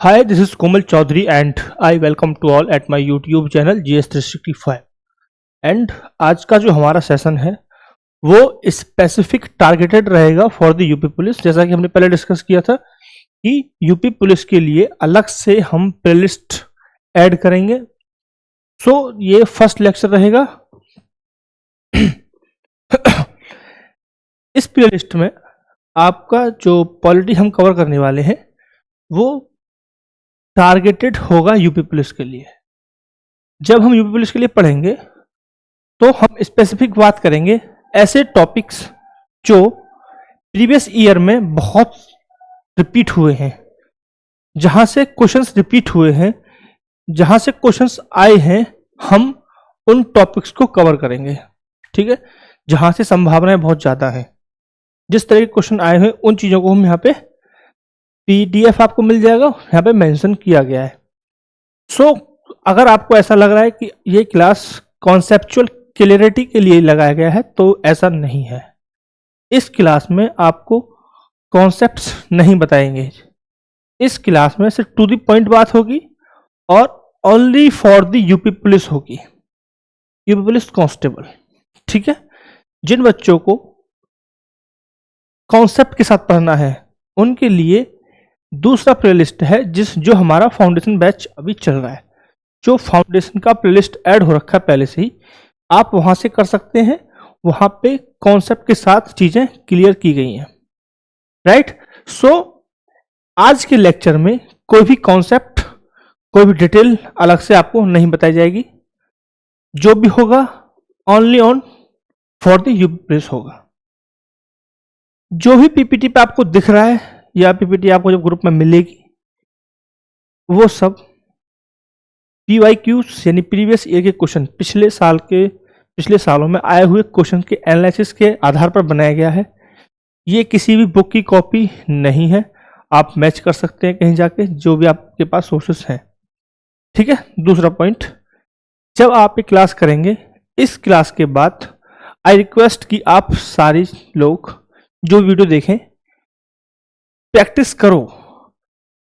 Hi, this is Komal Chaudhary and I welcome to all at my YouTube channel GS365 and आज का जो हमारा session है वो स्पेसिफिक टारगेटेड रहेगा फॉर द यूपी पुलिस। जैसा कि हमने पहले डिस्कस किया था कि यूपी पुलिस के लिए अलग से हम प्लेलिस्ट ऐड करेंगे। सो ये फर्स्ट लेक्चर रहेगा। इस प्लेलिस्ट में आपका जो पॉलिटी हम कवर करने वाले हैं वो टारगेटेड होगा यूपी पुलिस के लिए। जब हम यूपी पुलिस के लिए पढ़ेंगे तो हम स्पेसिफिक बात करेंगे ऐसे टॉपिक्स जो प्रीवियस ईयर में बहुत रिपीट हुए हैं, जहां से क्वेश्चंस रिपीट हुए हैं, जहां से क्वेश्चंस आए हैं, हम उन टॉपिक्स को कवर करेंगे। ठीक है, जहां से संभावनाएं बहुत ज्यादा हैं, जिस तरह के क्वेश्चन आए हैं उन चीजों को हम यहाँ पे PDF आपको मिल जाएगा, यहाँ पे मेंशन किया गया है। सो अगर आपको ऐसा लग रहा है कि ये क्लास कॉन्सेप्चुअल क्लियरिटी के लिए लगाया गया है तो ऐसा नहीं है। इस क्लास में आपको कॉन्सेप्ट्स नहीं बताएंगे। इस क्लास में सिर्फ टू द पॉइंट बात होगी और only for the UP police होगी, यूपी पुलिस कांस्टेबल। ठीक है, जिन बच्चों को कॉन्सेप्ट के साथ पढ़ना है उनके लिए दूसरा प्लेलिस्ट है जो हमारा फाउंडेशन बैच अभी चल रहा है। जो फाउंडेशन का प्लेलिस्ट ऐड हो रखा है पहले से ही, आप वहां से कर सकते हैं। वहां पे कॉन्सेप्ट के साथ चीजें क्लियर की गई हैं। राइट। सो आज के लेक्चर में कोई भी कॉन्सेप्ट, कोई भी डिटेल अलग से आपको नहीं बताई जाएगी। जो भी होगा only on for the UP police होगा। जो भी पीपीटी पे आपको दिख रहा है या पीपीटी आपको जब ग्रुप में मिलेगी, वो सब PYQs यानी प्रीवियस ईयर के क्वेश्चन, पिछले सालों में आए हुए क्वेश्चन के एनालिसिस के आधार पर बनाया गया है। ये किसी भी बुक की कॉपी नहीं है। आप मैच कर सकते हैं कहीं जाके, जो भी आपके पास सोर्सेस हैं। ठीक है। दूसरा पॉइंट, जब आप ये क्लास करेंगे, इस क्लास के बाद आई रिक्वेस्ट कि आप सारे लोग जो वीडियो देखें प्रैक्टिस करो,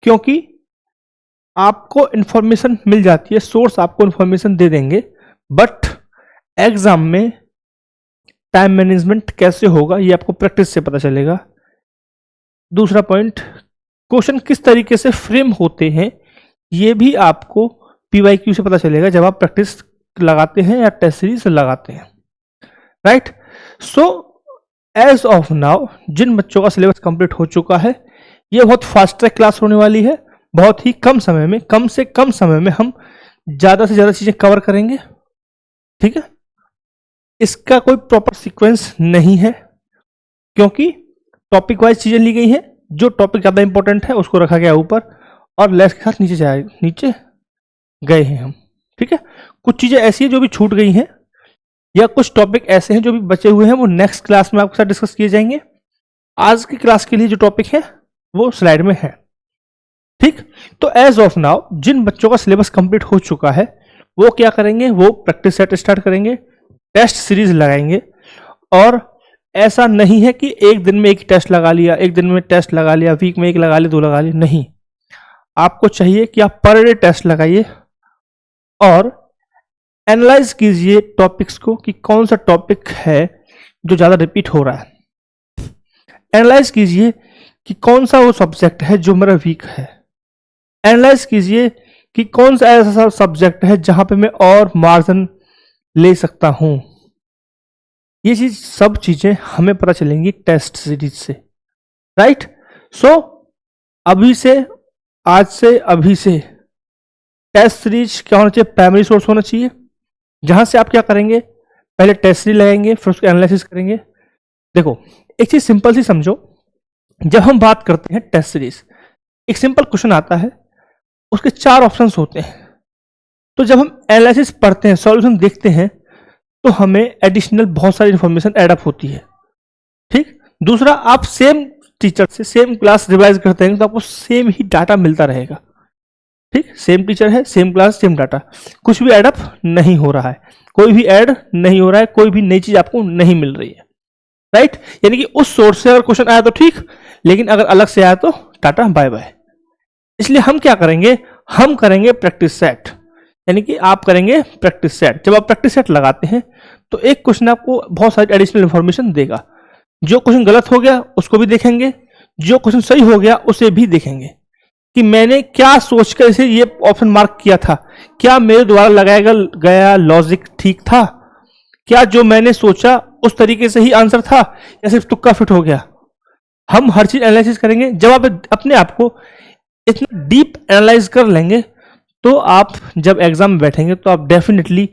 क्योंकि आपको इंफॉर्मेशन मिल जाती है, सोर्स आपको इंफॉर्मेशन दे देंगे, बट एग्जाम में टाइम मैनेजमेंट कैसे होगा ये आपको प्रैक्टिस से पता चलेगा। दूसरा पॉइंट, क्वेश्चन किस तरीके से फ्रेम होते हैं ये भी आपको PYQ से पता चलेगा जब आप प्रैक्टिस लगाते हैं या टेस्ट सीरीज लगाते हैं। Right. So as of now जिन बच्चों का सिलेबस कंप्लीट हो चुका है, ये बहुत फास्ट ट्रैक क्लास होने वाली है। बहुत ही कम समय में, कम से कम समय में हम ज्यादा से ज्यादा चीजें कवर करेंगे। ठीक है। इसका कोई प्रॉपर सीक्वेंस नहीं है, क्योंकि टॉपिक वाइज चीजें ली गई हैं। जो टॉपिक ज्यादा इंपॉर्टेंट है उसको रखा गया ऊपर और लेस के साथ नीचे गए हैं हम। ठीक है। कुछ चीजें ऐसी हैं जो भी छूट गई हैं, या कुछ टॉपिक ऐसे हैं जो भी बचे हुए हैं, वो नेक्स्ट क्लास में आपके साथ डिस्कस किए जाएंगे। आज की क्लास के लिए जो टॉपिक है वो स्लाइड में है। ठीक। तो एज ऑफ नाउ जिन बच्चों का सिलेबस कंप्लीट हो चुका है वो क्या करेंगे, वो प्रैक्टिस सेट स्टार्ट करेंगे, टेस्ट सीरीज लगाएंगे। और ऐसा नहीं है कि एक दिन में एक टेस्ट लगा लिया, एक दिन में टेस्ट लगा लिया, वीक में एक लगा लिया, 2 लगा लिया, नहीं। आपको चाहिए कि आप पर डे टेस्ट लगाइए और एनालाइज कीजिए टॉपिक्स को कि कौन सा टॉपिक है जो ज्यादा रिपीट हो रहा है। एनालाइज कीजिए कि कौन सा वो सब्जेक्ट है जो मेरा वीक है। एनालाइज कीजिए कि कौन सा ऐसा सब्जेक्ट है जहां पे मैं और मार्जिन ले सकता हूं। ये सब चीजें हमें पता चलेंगी टेस्ट सीरीज से। राइट। सो अभी से, आज से, अभी से टेस्ट सीरीज क्या होना चाहिए, प्राइमरी सोर्स होना चाहिए, जहां से आप क्या करेंगे, पहले टेस्ट सीरीज लगाएंगे, फिर उसको एनालिसिस करेंगे। देखो, एक चीज सिंपल सी समझो। जब हम बात करते हैं टेस्ट सीरीज, एक सिंपल क्वेश्चन आता है, उसके 4 ऑप्शंस होते हैं। तो जब हम एनालिसिस पढ़ते हैं, सॉल्यूशन देखते हैं, तो हमें एडिशनल बहुत सारी इंफॉर्मेशन एड अप होती है। ठीक। दूसरा, आप सेम टीचर से सेम क्लास रिवाइज करते हैं तो आपको सेम ही डाटा मिलता रहेगा। ठीक। सेम टीचर है, सेम क्लास, सेम डाटा, कुछ भी एड अप नहीं हो रहा है, कोई भी ऐड नहीं हो रहा है, कोई भी नई चीज आपको नहीं मिल रही है। राइट। यानी कि उस सोर्स से अगर क्वेश्चन आया तो ठीक, लेकिन अगर अलग से आया तो टाटा बाय बाय। इसलिए हम क्या करेंगे, हम करेंगे प्रैक्टिस सेट, यानी कि आप करेंगे प्रैक्टिस सेट। जब आप प्रैक्टिस सेट लगाते हैं तो एक क्वेश्चन आपको बहुत सारी एडिशनल इंफॉर्मेशन देगा। जो क्वेश्चन गलत हो गया उसको भी देखेंगे, जो क्वेश्चन सही हो गया उसे भी देखेंगे कि मैंने क्या सोचकर इसे ये ऑप्शन मार्क किया था, क्या मेरे द्वारा लगाया गया लॉजिक ठीक था, क्या जो मैंने सोचा उस तरीके से ही आंसर था या सिर्फ तुक्का फिट हो गया। हम हर चीज एनालिसिस करेंगे। जब आप अपने आप को इतना डीप एनालाइज कर लेंगे तो आप जब एग्जाम में बैठेंगे तो आप डेफिनेटली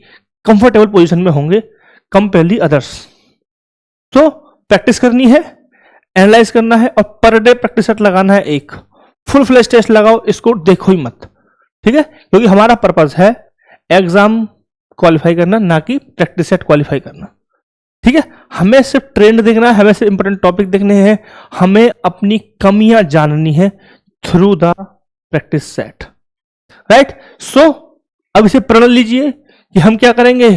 कंफर्टेबल पोजीशन में होंगे कंपेयरली अदर्स। तो प्रैक्टिस करनी है, एनालाइज करना है और पर डे प्रैक्टिस सेट लगाना है। एक फुल फ्लैश टेस्ट लगाओ, इसको देखो ही मत, ठीक है, क्योंकि हमारा पर्पज है एग्जाम क्वालिफाई करना, ना कि प्रैक्टिस सेट क्वालिफाई करना, ठीक है। हमें सिर्फ ट्रेंड देखना है, हमें सिर्फ इंपॉर्टेंट टॉपिक देखने हैं, हमें अपनी कमियां जाननी है through the practice set, right. So अब इसे प्रण लीजिए कि हम क्या करेंगे,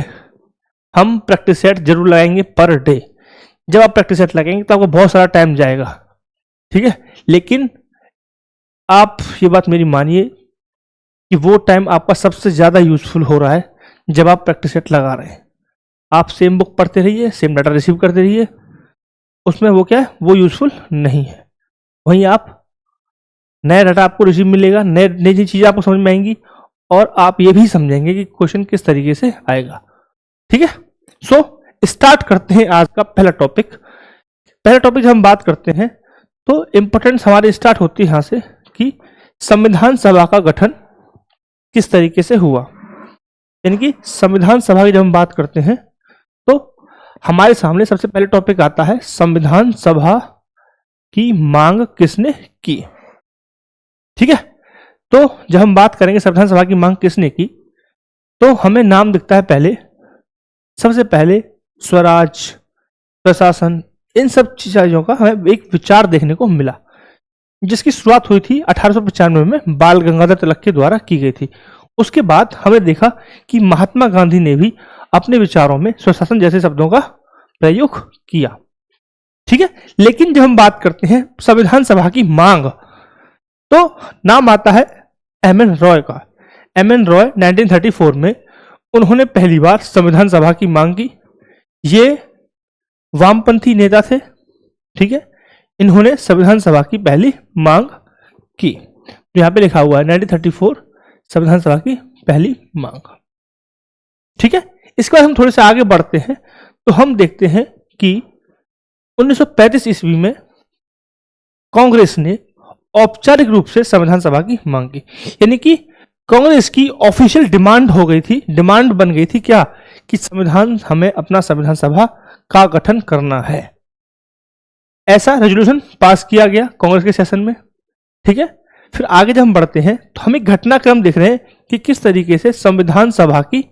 हम प्रैक्टिस सेट जरूर लगाएंगे पर डे। जब आप प्रैक्टिस सेट लगाएंगे तो आपको बहुत सारा टाइम जाएगा, ठीक है, लेकिन आप ये बात मेरी मानिए कि वो टाइम आपका सबसे ज्यादा यूजफुल हो रहा है जब आप प्रैक्टिस सेट लगा रहे हैं। आप सेम बुक पढ़ते रहिए, सेम डाटा रिसीव करते रहिए, उसमें वो क्या है, वो यूजफुल नहीं है। वहीं आप नया डाटा आपको रिसीव मिलेगा, नई नई चीजें आपको समझ में आएंगी और आप ये भी समझेंगे कि क्वेश्चन किस तरीके से आएगा, ठीक है। सो स्टार्ट करते हैं आज का पहला टॉपिक। पहला टॉपिक जब हम बात करते हैं तो इंपॉर्टेंस हमारी स्टार्ट होती है यहां से कि संविधान सभा का गठन किस तरीके से हुआ। यानी कि संविधान सभा की जब हम बात करते हैं तो हमारे सामने सबसे पहले टॉपिक आता है संविधान सभा की मांग किसने की, ठीक है। तो जब हम बात करेंगे संविधान सभा की मांग किसने की तो हमें नाम दिखता है पहले, सबसे पहले स्वराज, प्रशासन, इन सब चीजों का हमें एक विचार देखने को मिला, जिसकी शुरुआत हुई थी 1895 में बाल गंगाधर तिलक के द्वारा की गई थी। उसके बाद हमें देखा कि महात्मा गांधी ने भी अपने विचारों में स्वशासन जैसे शब्दों का प्रयोग किया, ठीक है। लेकिन जब हम बात करते हैं संविधान सभा की मांग तो नाम आता है एम.एन. रॉय का। एम.एन. रॉय 1934 में उन्होंने पहली बार संविधान सभा की मांग की। ये वामपंथी नेता थे, ठीक है। इन्होंने संविधान सभा की पहली मांग की, यहां पे लिखा हुआ है 1934 संविधान सभा की पहली मांग, ठीक है। इसके बाद हम थोड़े से आगे बढ़ते हैं तो हम देखते हैं कि 1935 ईस्वी में कांग्रेस ने औपचारिक रूप से संविधान सभा की मांग की। यानी कि कांग्रेस की ऑफिशियल डिमांड हो गई थी, डिमांड बन गई थी क्या, कि हमें अपना संविधान सभा का गठन करना है। ऐसा रेजोल्यूशन पास किया गया कांग्रेस के सेशन में, ठीक है। फिर आगे जब हम बढ़ते हैं तो हम एक घटनाक्रम देख रहे हैं कि किस तरीके से संविधान सभा की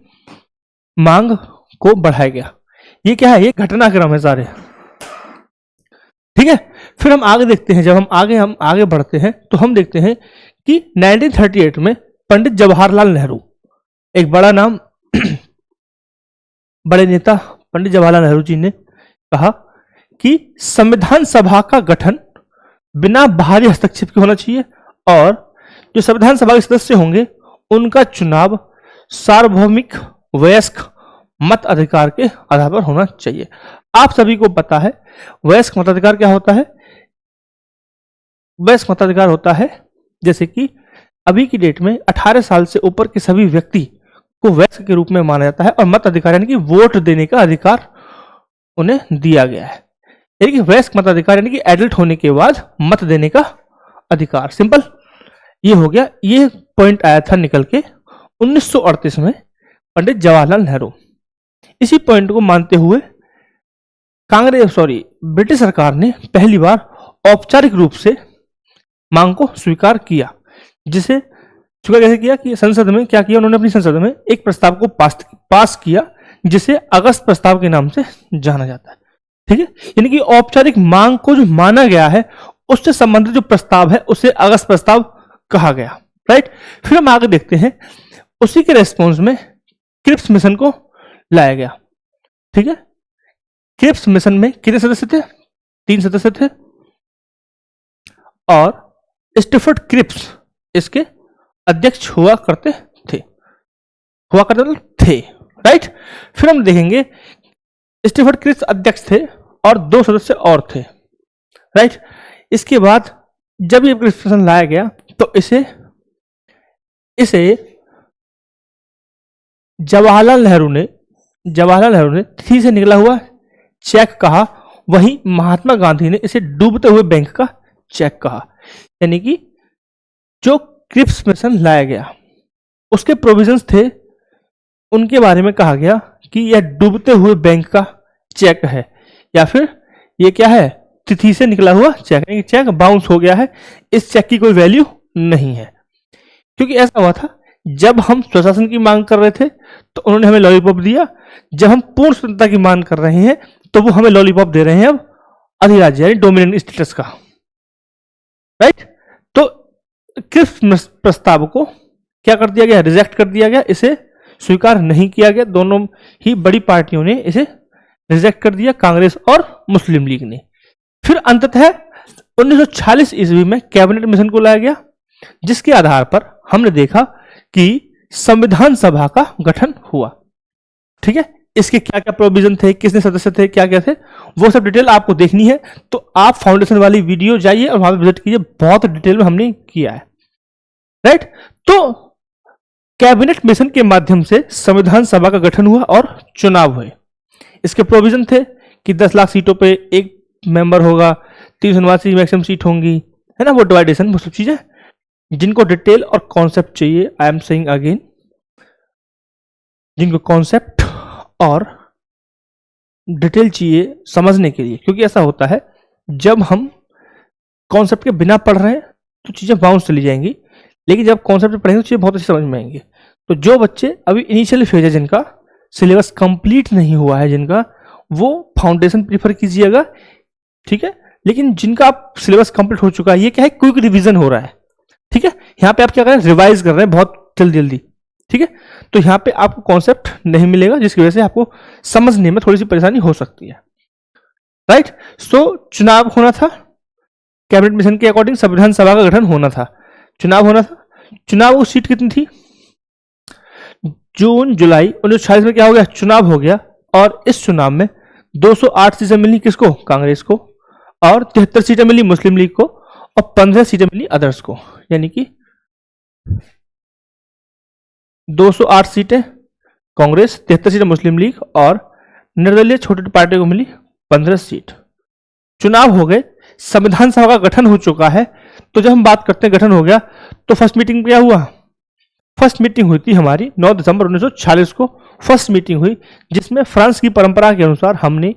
मांग को बढ़ाया गया। ये क्या है, ये घटनाक्रम है सारे, ठीक है। फिर हम आगे देखते हैं, जब हम आगे बढ़ते हैं तो हम देखते हैं कि 1938 में पंडित जवाहरलाल नेहरू, एक बड़ा नाम बड़े नेता पंडित जवाहरलाल नेहरू जी ने कहा कि संविधान सभा का गठन बिना बाहरी हस्तक्षेप के होना चाहिए और जो संविधान सभा के सदस्य होंगे उनका चुनाव सार्वभौमिक वयस्क मत अधिकार के आधार पर होना चाहिए। आप सभी को पता है वयस्क मताधिकार क्या होता है। वयस्क मताधिकार होता है जैसे कि अभी की डेट में 18 साल से ऊपर के सभी व्यक्ति को वयस्क के रूप में माना जाता है और मत अधिकार यानी कि वोट देने का अधिकार उन्हें दिया गया है। यानी कि वयस्क मताधिकार यानी कि एडल्ट होने के बाद मत देने का अधिकार। सिंपल ये हो गया। ये पॉइंट आया था निकल के 1938 में पंडित जवाहरलाल नेहरू। इसी पॉइंट को मानते हुए ब्रिटिश सरकार ने पहली बार औपचारिक रूप से मांग को स्वीकार किया। जिसे स्वीकार कैसे किया कि संसद में क्या किया, उन्होंने अपनी संसद में एक प्रस्ताव को पास किया जिसे अगस्त प्रस्ताव के नाम से जाना जाता है, ठीक है। यानी कि औपचारिक मांग को जो माना गया है उससे संबंधित जो प्रस्ताव है उसे अगस्त प्रस्ताव कहा गया, राइट। फिर हम आगे देखते हैं, उसी के रेस्पॉन्स में क्रिप्स मिशन को लाया गया, ठीक है। क्रिप्स मिशन में कितने सदस्य थे, 3 सदस्य थे और स्टीफर्ड क्रिप्स इसके अध्यक्ष हुआ करते थे, राइट। फिर हम देखेंगे स्टीफर्ड क्रिप्स अध्यक्ष थे और 2 सदस्य और थे, राइट। इसके बाद जब ये प्रश्न लाया गया तो इसे जवाहरलाल नेहरू ने तिथि से निकला हुआ चेक कहा, वहीं महात्मा गांधी ने इसे डूबते हुए बैंक का चेक कहा। यानी कि जो क्रिप्स मिशन लाया गया उसके प्रोविजंस थे, उनके बारे में कहा गया कि यह डूबते हुए बैंक का चेक है या फिर ये क्या है, तिथि से निकला हुआ चेक, चेक बाउंस हो गया है, इस चेक की कोई वैल्यू नहीं है। क्योंकि ऐसा हुआ था जब हम स्वशासन की मांग कर रहे थे तो उन्होंने हमें लॉलीपॉप दिया, जब हम पूर्ण स्वतंत्रता की मांग कर रहे हैं तो वो हमें लॉलीपॉप दे रहे हैं अब अधिराज्य यानी डोमिनेंट स्टेटस का, राइट। तो क्रिप्स प्रस्ताव को क्या कर दिया गया, रिजेक्ट कर दिया गया, इसे स्वीकार नहीं किया गया। दोनों ही बड़ी पार्टियों ने इसे रिजेक्ट कर दिया, कांग्रेस और मुस्लिम लीग ने। फिर अंततः 1946 ईस्वी में कैबिनेट मिशन को लाया गया, जिसके आधार पर हमने देखा कि संविधान सभा का गठन हुआ, ठीक है। इसके क्या क्या प्रोविजन थे, किसने सदस्य थे, क्या क्या थे, वो सब डिटेल आपको देखनी है तो आप फाउंडेशन वाली वीडियो जाइए और वहां पर विजिट कीजिए, बहुत डिटेल में हमने किया है, राइट। तो कैबिनेट मिशन के माध्यम से संविधान सभा का गठन हुआ और चुनाव हुए। इसके प्रोविजन थे कि 10 लाख सीटों पे एक मेंबर होगा, 389 मैक्सिमम सीट होंगी, है ना, वो डिवाइडेशन, वो सब चीजें जिनको डिटेल और कॉन्सेप्ट चाहिए, आई एम सेइंग अगेन, जिनको कॉन्सेप्ट और डिटेल चाहिए समझने के लिए, क्योंकि ऐसा होता है जब हम कॉन्सेप्ट के बिना पढ़ रहे हैं तो चीजें बाउंस चली जाएंगी, लेकिन जब कॉन्सेप्ट पढ़ेंगे तो चीजें बहुत अच्छी समझ में आएंगी। तो जो बच्चे अभी इनिशियल फेज है, जिनका सिलेबस कंप्लीट नहीं हुआ है, जिनका, वो फाउंडेशन प्रीफर कीजिएगा, ठीक है। लेकिन जिनका आप सिलेबस कंप्लीट हो चुका है, ये क्या है, क्विक रिवीजन हो रहा है, ठीक है। यहाँ पे आप क्या कर रहे हैं, रिवाइज कर रहे हैं बहुत जल्दी जल्दी, ठीक है। तो यहाँ पे आपको कॉन्सेप्ट नहीं मिलेगा, जिसकी वजह से आपको समझने में थोड़ी सी परेशानी हो सकती है, राइट। सो चुनाव होना था, कैबिनेट मिशन के अकॉर्डिंग संविधान सभा का गठन होना था, चुनाव होना था। चुनाव सीट कितनी थी, जून जुलाई 1946 में क्या हो गया, चुनाव हो गया, और इस चुनाव में 208 सीटें मिली किसको, कांग्रेस को, और 73 सीटें मिली मुस्लिम लीग को, और 15 सीटें मिली अदर्स को। यानी कि 208 सीटें कांग्रेस, 73 सीटें मुस्लिम लीग, और निर्दलीय छोटी पार्टी को मिली 15 सीट। चुनाव हो गए, संविधान सभा का गठन हो चुका है। तो जब हम बात करते हैं गठन हो गया, तो फर्स्ट मीटिंग क्या हुआ, फर्स्ट मीटिंग हुई थी हमारी 9 दिसंबर 1946 को फर्स्ट मीटिंग हुई, जिसमें फ्रांस की परंपरा के अनुसार हमने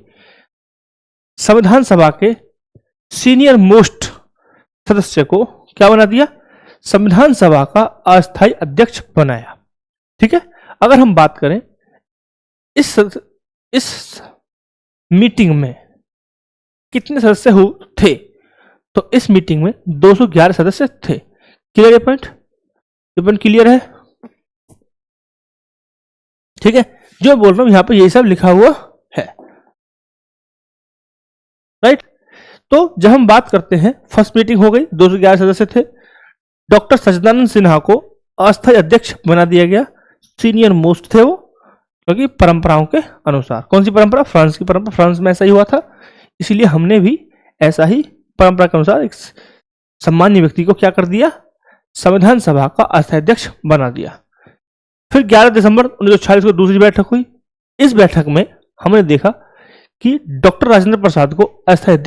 संविधान सभा के सीनियर मोस्ट सदस्य को क्या बना दिया, संविधान सभा का अस्थायी अध्यक्ष बनाया, ठीक है। अगर हम बात करें इस मीटिंग में कितने सदस्य थे, तो इस मीटिंग में 211 सदस्य थे। क्लियर, ये पॉइंट क्लियर है, ठीक है। जो बोल रहा हूं यहां पे यही सब लिखा हुआ है, राइट। तो जब हम बात करते हैं, फर्स्ट मीटिंग हो गई, 211 सदस्य थे। डॉक्टर सच्चिदानंद सिन्हा को अस्थायी अध्यक्ष बना दिया गया, सीनियर मोस्ट थे वो, क्योंकि परंपराओं के अनुसार। कौन सी परंपरा, फ्रांस की परंपरा, फ्रांस में ऐसा ही हुआ था, इसीलिए हमने भी ऐसा ही परंपरा के अनुसार एक सम्मान्य व्यक्ति को क्या कर दिया, संविधान सभा का अस्थायी अध्यक्ष बना दिया। फिर 11 दिसंबर 1946 को दूसरी बैठक हुई। इस बैठक में हमने देखा कि डॉक्टर राजेंद्र प्रसाद को स्थायी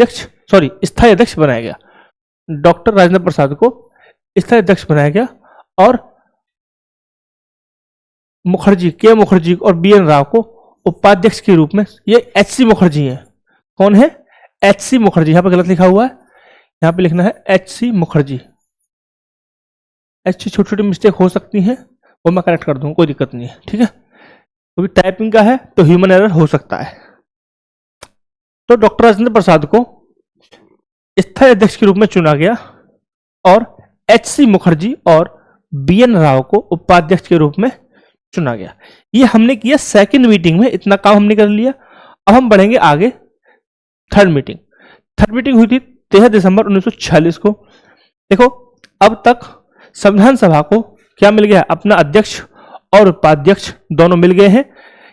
अध्यक्ष बनाया गया। डॉक्टर राजेंद्र प्रसाद को स्थायी अध्यक्ष बनाया गया, और मुखर्जी और BN राव को उपाध्यक्ष के रूप में, ये HC मुखर्जी हैं। कौन है, HC मुखर्जी, यहां पर गलत लिखा हुआ है, यहां पे लिखना है HC मुखर्जी। छोटी छोटी मिस्टेक हो सकती हैं, वो मैं करेक्ट कर दूंगा, कोई दिक्कत नहीं है, ठीक है। क्योंकि टाइपिंग का है तो ह्यूमन एरर हो सकता है। तो डॉक्टर राजेंद्र प्रसाद को स्थायी अध्यक्ष के रूप में चुना गया, और HC मुखर्जी और BN राव को उपाध्यक्ष के रूप में चुना गया। ये हमने किया सेकंड मीटिंग में, इतना काम हमने कर लिया। अब हम बढ़ेंगे आगे, थर्ड मीटिंग हुई थी 13 दिसंबर 1946 को। देखो, अब तक संविधान सभा को क्या मिल गया? अपना अध्यक्ष और उपाध्यक्ष दोनों मिल गए हैं।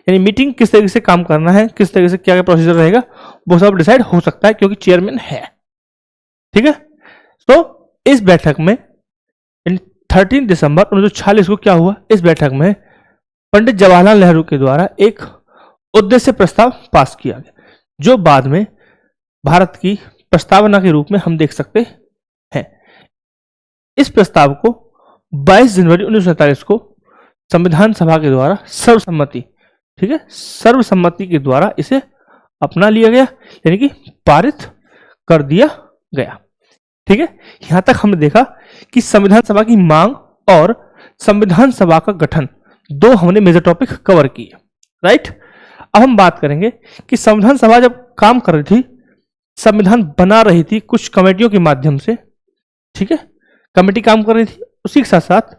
यानी मीटिंग किस तरीके से काम करना है, किस तरीके से क्या क्या प्रोसीजर रहेगा, वो सब डिसाइड हो सकता है क्योंकि चेयरमैन है। ठीक है। तो इस बैठक में 13 दिसंबर 1946 को क्या हुआ? इस बैठक में पंडित जवाहरलाल नेहरू के द्वारा एक उद्देश्य प्रस्ताव पास किया गया, जो बाद में भारत की प्रस्तावना के रूप में हम देख सकते हैं। इस प्रस्ताव को 22 जनवरी 1947 को संविधान सभा के द्वारा सर्वसम्मति, ठीक है, सर्वसम्मति के द्वारा इसे अपना लिया गया, यानी कि पारित कर दिया गया। ठीक है। यहां तक हमने देखा कि संविधान सभा की मांग और संविधान सभा का गठन, दो हमने मेजर टॉपिक कवर किए। राइट। अब हम बात करेंगे कि संविधान सभा जब काम कर रही थी, संविधान बना रही थी कुछ कमेटियों के माध्यम से, ठीक है, कमेटी काम कर रही थी, उसी के साथ साथ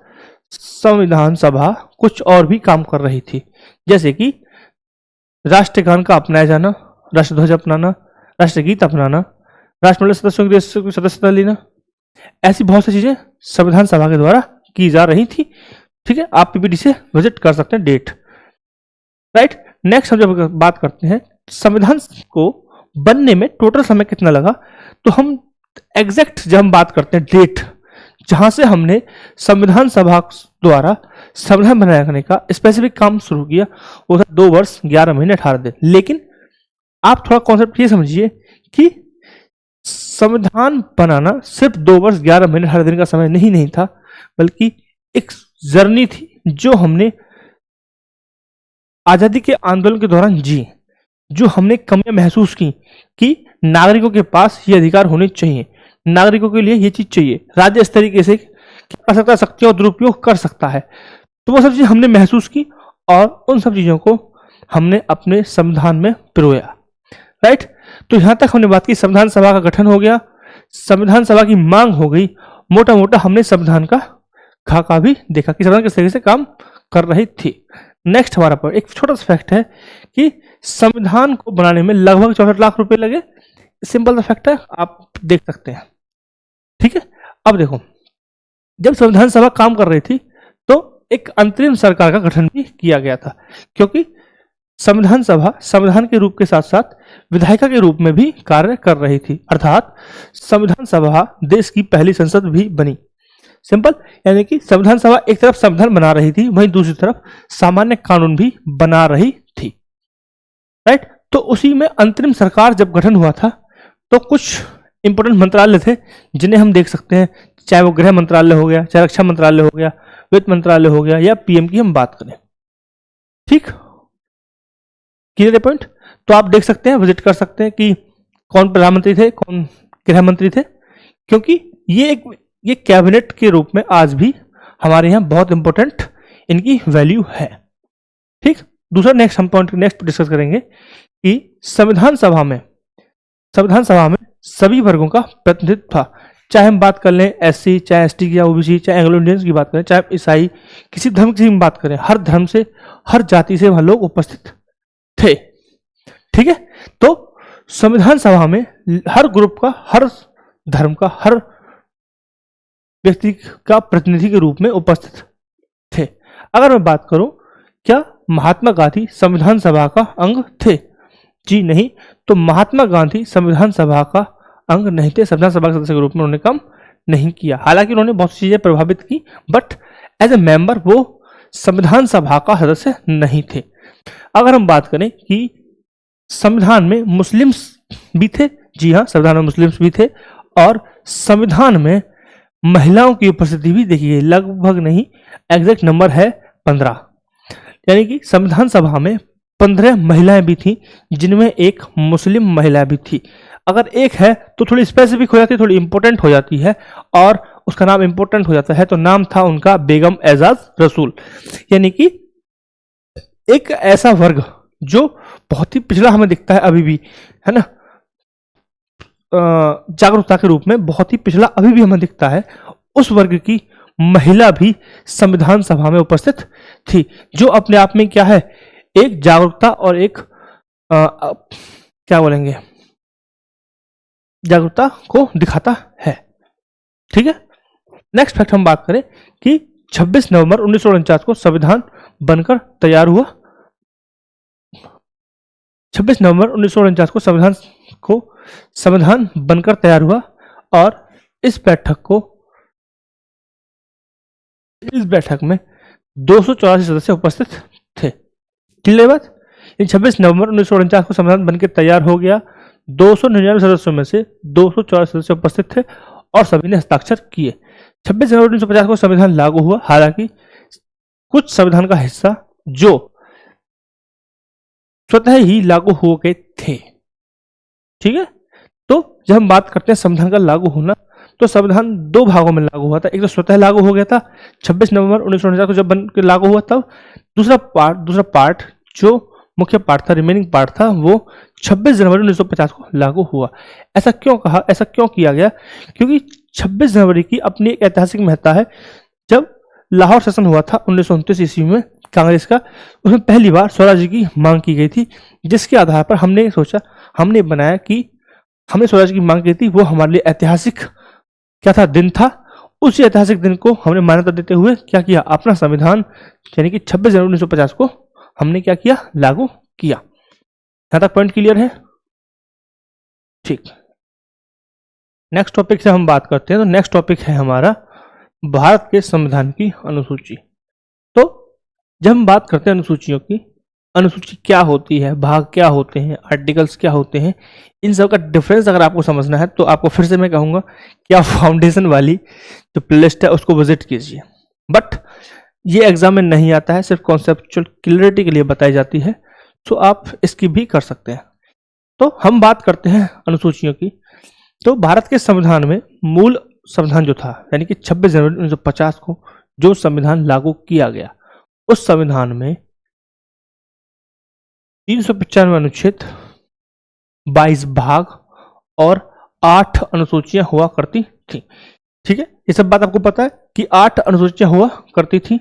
संविधान सभा कुछ और भी काम कर रही थी, जैसे कि राष्ट्रगान का अपनाया जाना, राष्ट्रध्वज अपनाना, राष्ट्रगीत अपनाना, राष्ट्रमंडल सदस्यों की सदस्यता लेना, ऐसी बहुत सी चीजें संविधान सभा के द्वारा की जा रही थी। ठीक है। आप पीपीटी से विजिट कर सकते हैं डेट। राइट। नेक्स्ट हम जब बात करते हैं संविधान को बनने में टोटल समय कितना लगा, तो हम एग्जैक्ट जब हम बात करते हैं डेट जहां से हमने संविधान सभा द्वारा संविधान बनाने का स्पेसिफिक काम शुरू किया, वो था 2 वर्ष 11 महीने 18 दिन। लेकिन आप थोड़ा कॉन्सेप्ट ये समझिए कि संविधान बनाना सिर्फ 2 वर्ष 11 महीने 18 दिन का समय नहीं था, बल्कि एक जर्नी थी जो हमने आजादी के आंदोलन के दौरान जी, जो हमने कमियां महसूस की कि नागरिकों के पास ये अधिकार होने चाहिए, नागरिकों के लिए ये चीज चाहिए, राज्य इस तरीके से क्या कर सकता है, शक्तियों का दुरुपयोग कर सकता है, तो वो सब चीजें हमने महसूस की और उन सब चीजों को हमने अपने संविधान में पिरोया। राइट। तो यहां तक हमने बात की, संविधान सभा का गठन हो गया, संविधान सभा की मांग हो गई, मोटा मोटा हमने संविधान का खाका भी देखा कि संविधान किस तरीके से काम कर रही थी। नेक्स्ट हमारा पर एक छोटा सा फैक्ट है कि संविधान को बनाने में लगभग 64 लाख रुपए लगे। सिंपल सा फैक्ट है, आप देख सकते हैं। ठीक है। अब देखो, जब संविधान सभा काम कर रही थी तो एक अंतरिम सरकार का गठन भी किया गया था, क्योंकि संविधान सभा संविधान के रूप के साथ साथ विधायिका के रूप में भी कार्य कर रही थी, अर्थात संविधान सभा देश की पहली संसद भी बनी। सिंपल, यानी कि संविधान सभा एक तरफ संविधान बना रही थी, वहीं दूसरी तरफ सामान्य कानून भी बना रही थी। राइट। तो उसी में अंतरिम सरकार जब गठन हुआ था तो कुछ इंपोर्टेंट मंत्रालय थे जिन्हें हम देख सकते हैं, चाहे वो गृह मंत्रालय हो गया, चाहे रक्षा मंत्रालय हो गया, वित्त मंत्रालय हो गया, या पीएम की हम बात करें। ठीक, क्लियर पॉइंट। तो आप देख सकते हैं, विजिट कर सकते हैं कि कौन प्रधानमंत्री थे, कौन गृह मंत्री थे, क्योंकि ये कैबिनेट के रूप में आज भी हमारे यहाँ बहुत इंपॉर्टेंट इनकी वैल्यू है। ठीक। दूसरा नेक्स्ट हम पॉइंट नेक्स्ट डिस्कस करेंगे कि संविधान सभा में सभी वर्गों का प्रतिनिधित्व था, चाहे हम बात कर लें एससी, चाहे एसटी की, या ओबीसी, चाहे एंग्लो इंडियंस की बात करें, चाहे ईसाई, किसी धर्म की बात करें, हर धर्म से, हर जाति से वहां लोग उपस्थित थे। ठीक है। तो संविधान सभा में हर ग्रुप का, हर धर्म का, हर व्यक्ति का प्रतिनिधि के रूप में उपस्थित थे। अगर मैं बात करूं, क्या महात्मा गांधी संविधान सभा का अंग थे? जी नहीं। तो महात्मा गांधी संविधान सभा का अंग नहीं थे, संविधान सभा के सदस्य के रूप में उन्होंने काम नहीं किया। हालांकि उन्होंने बहुत सी चीजें प्रभावित की, बट एज ए मेंबर वो संविधान सभा का सदस्य नहीं थे। अगर हम बात करें कि संविधान में मुस्लिम्स भी थे, जी हाँ, संविधान में मुस्लिम्स भी थे, और संविधान में महिलाओं की उपस्थिति भी देखी गई, लगभग नहीं, एग्जैक्ट नंबर है 15, यानी कि संविधान सभा में 15 महिलाएं भी थी, जिनमें एक मुस्लिम महिला भी थी। अगर एक है तो थोड़ी स्पेसिफिक हो जाती है, थोड़ी इंपॉर्टेंट हो जाती है, और उसका नाम इंपॉर्टेंट हो जाता है, तो नाम था उनका बेगम एजाज रसूल। यानी कि एक ऐसा वर्ग जो बहुत ही पिछड़ा हमें दिखता है अभी भी, है ना, जागरूकता के रूप में बहुत ही पिछड़ा अभी भी हमें दिखता है, उस वर्ग की महिला भी संविधान सभा में उपस्थित थी, जो अपने आप में क्या है, एक जागरूकता और एक क्या बोलेंगे, जागरूकता को दिखाता है। ठीक है। नेक्स्ट फैक्ट हम बात करें कि 26 नवंबर 1949 को संविधान बनकर तैयार हुआ। 26 नवंबर 1949 को संविधान बनकर तैयार हुआ और इस बैठक में 284 सदस्य उपस्थित थे। क्लियर बात? 26 नवंबर 1949 को संविधान बनकर तैयार हो गया। 299 सदस्यों में से 284 सदस्य उपस्थित थे और सभी ने हस्ताक्षर किए। 26 जनवरी 1950 को संविधान लागू हुआ। हालांकि कुछ संविधान का हिस्सा जो स्वतः ही लागू हो गए थे। ठीक है, तो जब हम बात करते हैं संविधान का लागू होना, तो संविधान दो भागों में लागू हुआ था। एक तो स्वतः लागू हो गया था 26 नवंबर 1949 को जब बन के लागू हुआ तब। दूसरा पार्ट जो मुख्य पार्ट था, रिमेनिंग पार्ट था, वो 26 जनवरी 1950 को लागू हुआ। ऐसा क्यों कहा, ऐसा क्यों किया गया? क्योंकि 26 जनवरी की अपनी एक ऐतिहासिक महत्ता है। जब लाहौर सेशन हुआ था 1929 ईस्वी में कांग्रेस का, उसमें पहली बार स्वराज्य की मांग की गई थी, जिसके आधार पर हमने बनाया कि हमने स्वराज्य की मांग की थी। वो हमारे लिए ऐतिहासिक क्या था, दिन था। उसी ऐतिहासिक दिन को हमने मान्यता देते हुए क्या किया, अपना संविधान यानी कि 26 जनवरी 1950 को हमने क्या किया, लागू किया। यहां तक पॉइंट क्लियर है? ठीक। नेक्स्ट टॉपिक से हम बात करते हैं। तो नेक्स्ट टॉपिक है हमारा भारत के संविधान की अनुसूची। तो जब हम बात करते हैं अनुसूचियों की, अनुसूची क्या होती है, भाग क्या होते हैं, आर्टिकल्स क्या होते हैं, इन सब का डिफरेंस अगर आपको समझना है तो आपको फिर से मैं कहूंगा कि आप फाउंडेशन वाली जो प्लेलिस्ट है उसको विजिट कीजिए। बट ये एग्जाम में नहीं आता है, सिर्फ कॉन्सेप्चुअल क्लियरिटी के लिए बताई जाती है, तो आप इसकी भी कर सकते हैं। तो हम बात करते हैं अनुसूचियों की। तो भारत के संविधान में मूल संविधान जो था, यानी कि 26 जनवरी 1950 को जो संविधान लागू किया गया, उस संविधान में 395 अनुच्छेद, 22 भाग और 8 अनुसूचियां हुआ करती थी। ठीक है, ये सब बात आपको पता है कि 8 अनुसूचियां हुआ करती थी।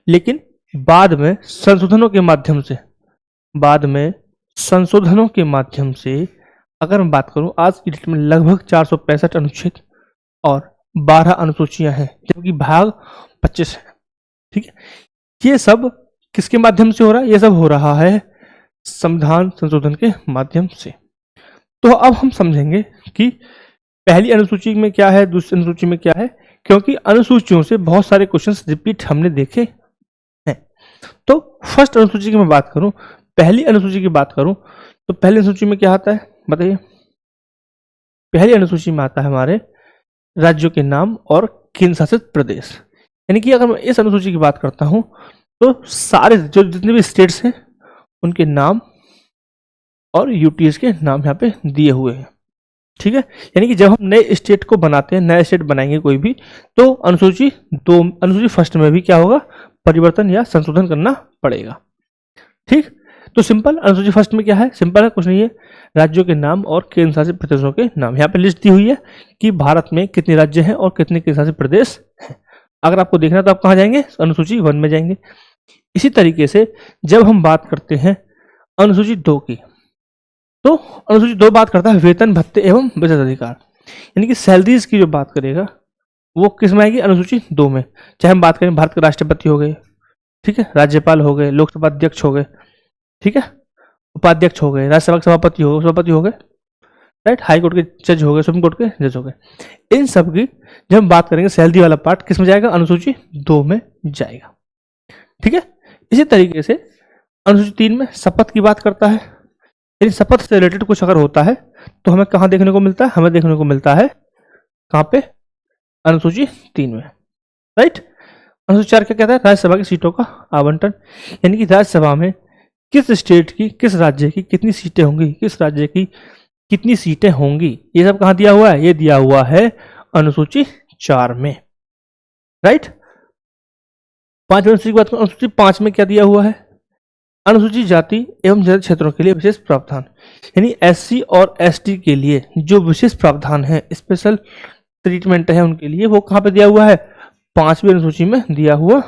लेकिन बाद में संशोधनों के माध्यम से अगर मैं बात करूं, आज की डेट में लगभग 465 अनुच्छेद और 12 अनुसूचियां हैं, जबकि भाग 25 है। ठीक है, ये सब किसके माध्यम से हो रहा है? ये सब हो रहा है संविधान संशोधन के माध्यम से। तो अब हम समझेंगे कि पहली अनुसूची में क्या है, दूसरी अनुसूची में क्या है, क्योंकि अनुसूचियों से बहुत सारे क्वेश्चंस रिपीट हमने देखे हैं। तो फर्स्ट अनुसूची की मैं बात करूं, पहली अनुसूची की बात करूं, तो पहली अनुसूची में क्या आता है बताइए? पहली अनुसूची में आता है हमारे राज्यों के नाम और केंद्र शासित प्रदेश। यानी कि अगर मैं इस अनुसूची की बात करता हूं तो सारे जो जितने भी स्टेट्स हैं उनके नाम और यूटीएस के नाम यहाँ पे दिए हुए हैं। ठीक है, यानी कि जब हम नए स्टेट को बनाते हैं, नया स्टेट बनाएंगे कोई भी, तो अनुसूची फर्स्ट में भी क्या होगा, परिवर्तन या संशोधन करना पड़ेगा। ठीक, तो सिंपल अनुसूची फर्स्ट में क्या है, सिंपल है, कुछ नहीं है, राज्यों के नाम और केंद्र शासित प्रदेशों के नाम। यहाँ पे लिस्ट दी हुई है कि भारत में कितने राज्य हैं और कितने केंद्र शासित प्रदेश हैं। अगर आपको देखना तो आप कहाँ जाएंगे, अनुसूची 1 में जाएंगे। इसी तरीके से जब हम बात करते हैं अनुसूची 2 की, तो अनुसूची 2 बात करता है वेतन भत्ते एवं बचत अधिकार, यानी कि सैलरीज की जो बात करेगा वो किस में आएगी, अनुसूची 2 में। चाहे हम बात करें भारत के राष्ट्रपति हो गए, ठीक है, राज्यपाल हो गए, लोकसभा अध्यक्ष हो गए, ठीक है, उपाध्यक्ष हो गए, राज्यसभा के सभापति हो गए, राइट, हाई कोर्ट के जज हो गए, सुप्रीम कोर्ट के जज हो गए, इन सब की जब हम बात करेंगे सैलरी वाला पार्ट किस में जाएगा, अनुसूची 2 में जाएगा। ठीक है, इसी तरीके से अनुसूची 3 में शपथ की बात करता है। यदि शपथ से रिलेटेड कुछ अगर होता है तो हमें कहाँ देखने को मिलता है, हमें देखने को मिलता है कहाँ पे, अनुसूची 3 में, राइट। अनुसूची 4 क्या कहता है, राज्यसभा की सीटों का आवंटन, यानी कि राज्यसभा में किस स्टेट की, किस राज्य की कितनी सीटें होंगी, किस राज्य की कितनी सीटें होंगी, ये सब कहाँ दिया हुआ है, ये दिया हुआ है अनुसूची 4 में, राइट। 5 अनुसूची की बात करूं, अनुसूची 5 में क्या दिया हुआ है, अनुसूचित जाति एवं जनजाति क्षेत्रों के लिए विशेष प्रावधान, यानी एससी और एसटी के लिए जो विशेष प्रावधान है, स्पेशल ट्रीटमेंट है उनके लिए, वो कहां पे दिया हुआ है, 5वीं अनुसूची में दिया हुआ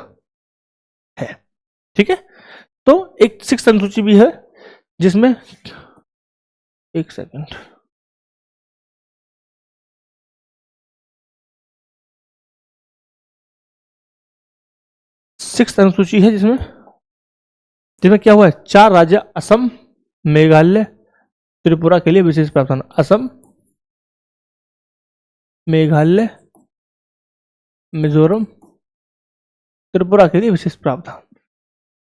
है। ठीक है, तो एक 6th अनुसूची भी है जिसमें, एक सेकंड, 6th अनुसूची है जिसमें जिसमें क्या हुआ है, 4 राज्य असम, मेघालय, त्रिपुरा के लिए विशेष प्रावधान। असम, मेघालय, मिजोरम, त्रिपुरा के लिए विशेष प्रावधान।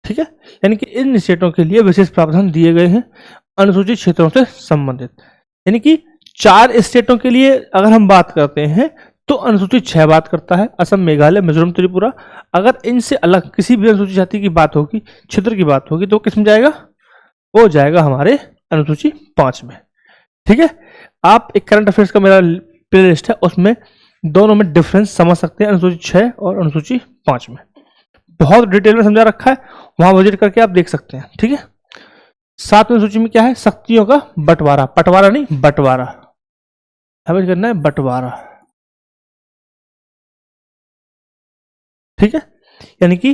ठीक है, यानी कि इन स्टेटों के लिए विशेष प्रावधान दिए गए हैं अनुसूचित क्षेत्रों से संबंधित। यानी कि 4 स्टेटों के लिए अगर हम बात करते हैं तो अनुसूचित 6 बात करता है, असम, मेघालय, मिजोरम, त्रिपुरा। अगर इनसे अलग किसी भी अनुसूचित जाति की बात होगी, क्षेत्र की बात होगी, तो किस में जाएगा, वो जाएगा हमारे अनुसूची 5 में। ठीक है, आप एक करंट अफेयर्स का मेरा प्ले लिस्ट है, उसमें दोनों में डिफरेंस समझ सकते हैं, अनुसूची 6 और अनुसूची 5 में बहुत डिटेल में समझा रखा है, वहां विजिट करके आप देख सकते हैं। ठीक है, 7वें सूची में क्या है, शक्तियों का बंटवारा, पटवारा नहीं बंटवारा, समझ करना है, बंटवारा। ठीक है, यानी कि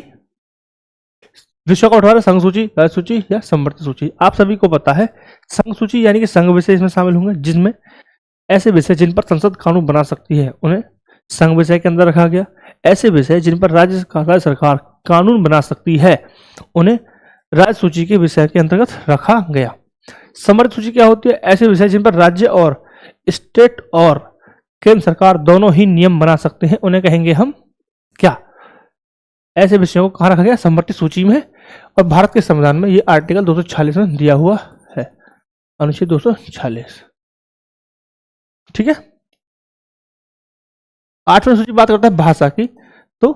विषयों का बंटवारा, संघ सूची, राज्य सूची या समवर्ती सूची। आप सभी को पता है संघ सूची यानी कि संघ विषय इसमें शामिल होंगे, जिसमें ऐसे विषय जिन पर संसद कानून बना सकती है उन्हें संघ विषय के अंदर रखा गया। ऐसे विषय जिन पर राज्य सरकार कानून बना सकती है उन्हें राज्य सूची के विषय के अंतर्गत रखा गया। समवर्ती सूची क्या होती है, ऐसे विषय जिन पर राज्य और स्टेट और केंद्र सरकार दोनों ही नियम बना सकते हैं, उन्हें कहेंगे हम क्या, ऐसे विषयों को कहाँ रखा गया, समवर्ती सूची में। और भारत के संविधान में ये आर्टिकल 246 में दिया हुआ है, अनुच्छेद 246। ठीक है, 8वें सूची बात करता है भाषा की। तो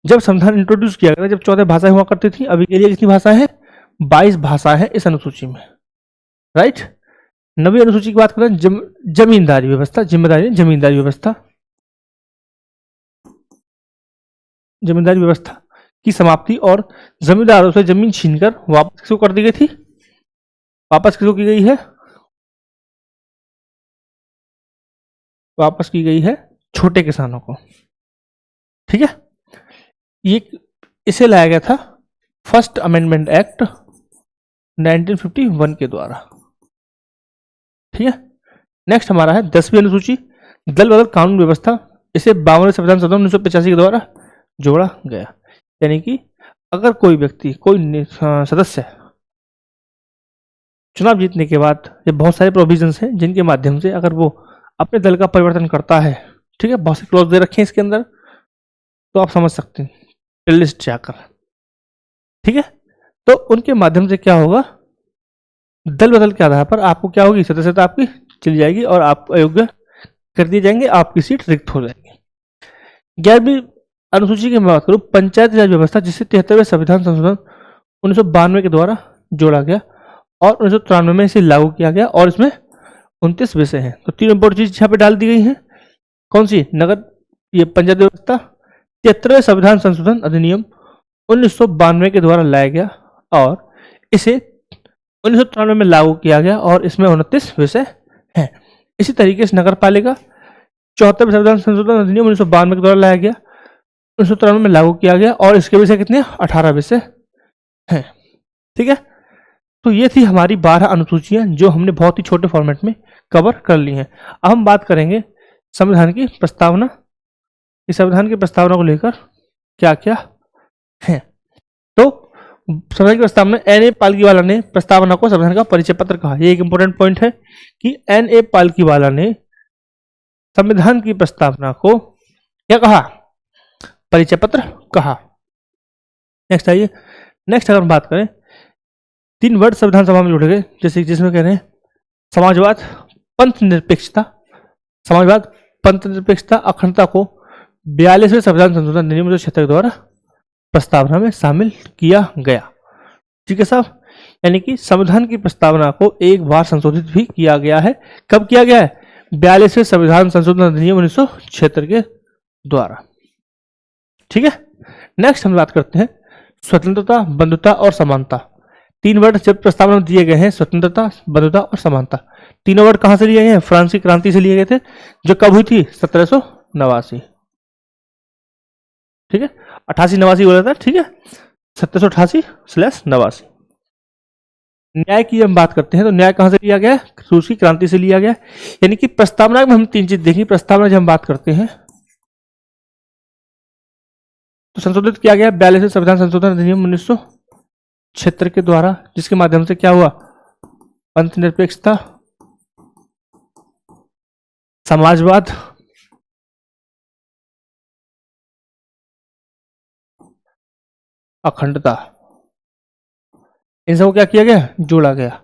जब संविधान इंट्रोड्यूस किया गया, जब 14 भाषाएं हुआ करती थी, अभी के लिए कितनी भाषा है, 22 भाषा है इस अनुसूची में, राइट। 9वीं अनुसूची की बात करें, जमींदारी व्यवस्था, जिम्मेदारी जमींदारी व्यवस्था, जमींदारी व्यवस्था की समाप्ति और जमींदारों से जमीन छीनकर वापस किसको कर दी गई थी, वापस किसको की गई है, वापस की गई है छोटे किसानों को। ठीक है, ये इसे लाया गया था फर्स्ट अमेंडमेंट एक्ट 1951 के द्वारा। ठीक है, नेक्स्ट हमारा है 10वीं अनुसूची, दल बदल कानून व्यवस्था। इसे 52वें संविधान संशोधन 1985 के द्वारा जोड़ा गया। यानी कि अगर कोई व्यक्ति, कोई सदस्य चुनाव जीतने के बाद, ये बहुत सारे प्रोविजंस हैं जिनके माध्यम से अगर वो अपने दल का परिवर्तन करता है, ठीक है, बहुत से क्लॉज दे रखे हैं इसके अंदर, तो आप समझ सकते हैं लिस्ट जाकर। ठीक है, तो उनके माध्यम से क्या होगा, दल बदल के आधार पर आपको क्या होगी, सदस्यता आपकी चली जाएगी और आप अयोग्य कर दिए जाएंगे, आपकी सीट रिक्त हो जाएगी। 11वीं अनुसूची की बात करूं, पंचायत राज व्यवस्था, जिसे 73वें संविधान संशोधन 1992 के द्वारा जोड़ा गया और 1993 में इसे लागू किया गया और इसमें 29 विषय हैं। तो 3 इंपोर्टेंट चीज यहाँ पे डाल दी गई हैं, कौन सी, नगद, ये पंचायत व्यवस्था, 73वें संविधान संशोधन अधिनियम 1992 के द्वारा लाया गया और इसे 1993 में लागू किया गया और इसमें 29 विषय हैं। इसी तरीके से नगर पालिका, 74वें संविधान संशोधन अधिनियम 1992 के द्वारा लाया गया, 1993 में लागू किया गया और इसके विषय कितने, 18 विषय हैं। ठीक है, तो ये थी हमारी 12 अनुसूचियां जो हमने बहुत ही छोटे फॉर्मेट में कवर कर ली हैं। अब हम बात करेंगे संविधान की प्रस्तावना। इस संविधान की प्रस्तावना को लेकर क्या क्या है, तो संविधान की प्रस्तावना, एन ए पालकीवाला ने प्रस्तावना को संविधान का परिचय पत्र कहा। ये एक इंपॉर्टेंट पॉइंट है कि एन ए पालकीवाला ने संविधान की प्रस्तावना को क्या कहा, परिचय पत्र कहा। नेक्स्ट आइए, नेक्स्ट अगर हम बात करें, 3 वर्ड संविधान सभा में जोड़े गए, जैसे जिसमें कह रहे हैं समाजवाद, पंथ निरपेक्षता, समाजवाद, पंथ निरपेक्षता, अखंडता को 42वें संविधान संशोधन अधिनियम 1976 के द्वारा प्रस्तावना में शामिल किया गया। ठीक है साहब, यानी कि संविधान की प्रस्तावना को एक बार संशोधित भी किया गया है। कब किया गया है, 42वें संविधान संशोधन अधिनियम 1976 के द्वारा। ठीक है, नेक्स्ट हम बात करते हैं स्वतंत्रता, बंधुता और समानता। 3 वर्ड जब प्रस्तावना में दिए गए हैं, स्वतंत्रता, बंधुता और समानता। तीनों वर्ड कहां से लिए गए हैं, फ्रांसीसी क्रांति से लिए गए थे, जो कब हुई थी, 1789। ठीक है, 88-89 बोला था। ठीक है, 1788/89। न्याय की हम बात करते हैं तो न्याय कहां से लिया गया, रूस की क्रांति से लिया गया। यानी कि प्रस्तावना में हम 3 चीज देखी। प्रस्तावना जब हम बात करते हैं तो संशोधित किया गया 42वें संविधान संशोधन अधिनियम 1976 के द्वारा, जिसके माध्यम से क्या हुआ, पंथ निरपेक्षता, समाजवाद, अखंडता, इन सबको क्या किया गया, जोड़ा गया।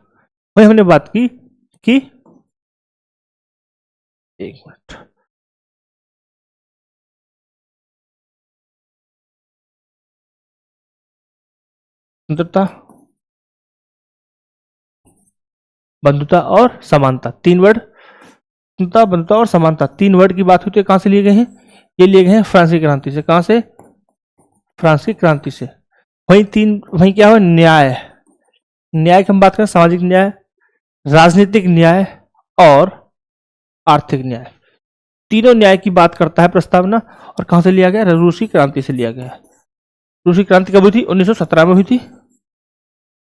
वही हमने बात की कि एक मिनट, स्वतंत्रता, बंधुता और समानता, तीन वर्ड, स्वतंत्रता, बंधुता और समानता, तीन वर्ड की बात होती है। कहां से लिए गए हैं, ये लिए गए हैं फ्रांस की क्रांति से। कहां से, फ्रांस की क्रांति से। वहीं क्या हुआ, न्याय, न्याय की हम बात करें, सामाजिक न्याय, राजनीतिक न्याय और आर्थिक न्याय, तीनों न्याय की बात करता है प्रस्तावना। और कहां से लिया गया, रूसी क्रांति से लिया गया है। रूसी क्रांति कब हुई थी, 1917 में हुई थी,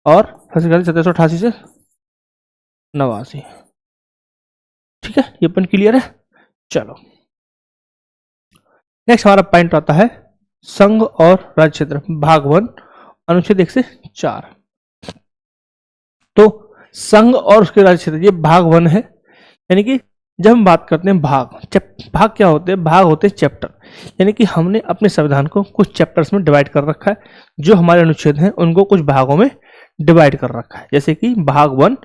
और फ्रांस की क्रांति 1788 से 89। ठीक है, ये अपन क्लियर है। चलो नेक्स्ट हमारा पॉइंट आता है संघ और राज्य क्षेत्र, भाग 1, अनुच्छेद 1 से 4। तो संघ और उसके राज्य क्षेत्र, ये भाग 1 है। यानी कि जब हम बात करते हैं भाग क्या होते हैं, भाग होते हैं चैप्टर। यानी कि हमने अपने संविधान को कुछ चैप्टर्स में डिवाइड कर रखा है, जो हमारे अनुच्छेद हैं उनको कुछ भागों में डिवाइड कर रखा है। जैसे कि भाग 1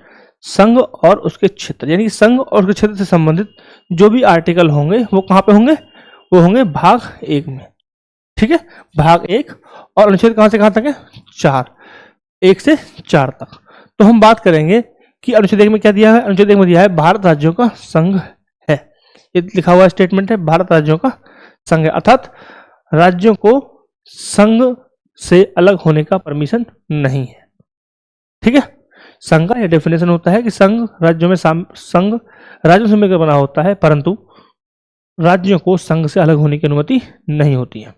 संघ और उसके क्षेत्र, यानी कि संघ और उसके क्षेत्र से संबंधित जो भी आर्टिकल होंगे वो कहाँ पे होंगे, वो होंगे भाग 1 में। ठीक है, भाग 1, और अनुच्छेद कहां से कहां तक है, 4, 1 से 4 तक। तो हम बात करेंगे कि अनुच्छेद 1 में क्या दिया है। अनुच्छेद 1 में दिया है भारत राज्यों का संघ है, ये लिखा हुआ स्टेटमेंट है, भारत राज्यों का संघ है, अर्थात राज्यों को संघ से अलग होने का परमिशन नहीं है। ठीक है, संघ का यह डेफिनेशन होता है कि संघ राज्यों में संघ राज्यों से मिलकर बना होता है, परंतु राज्यों को संघ से अलग होने की अनुमति नहीं होती है।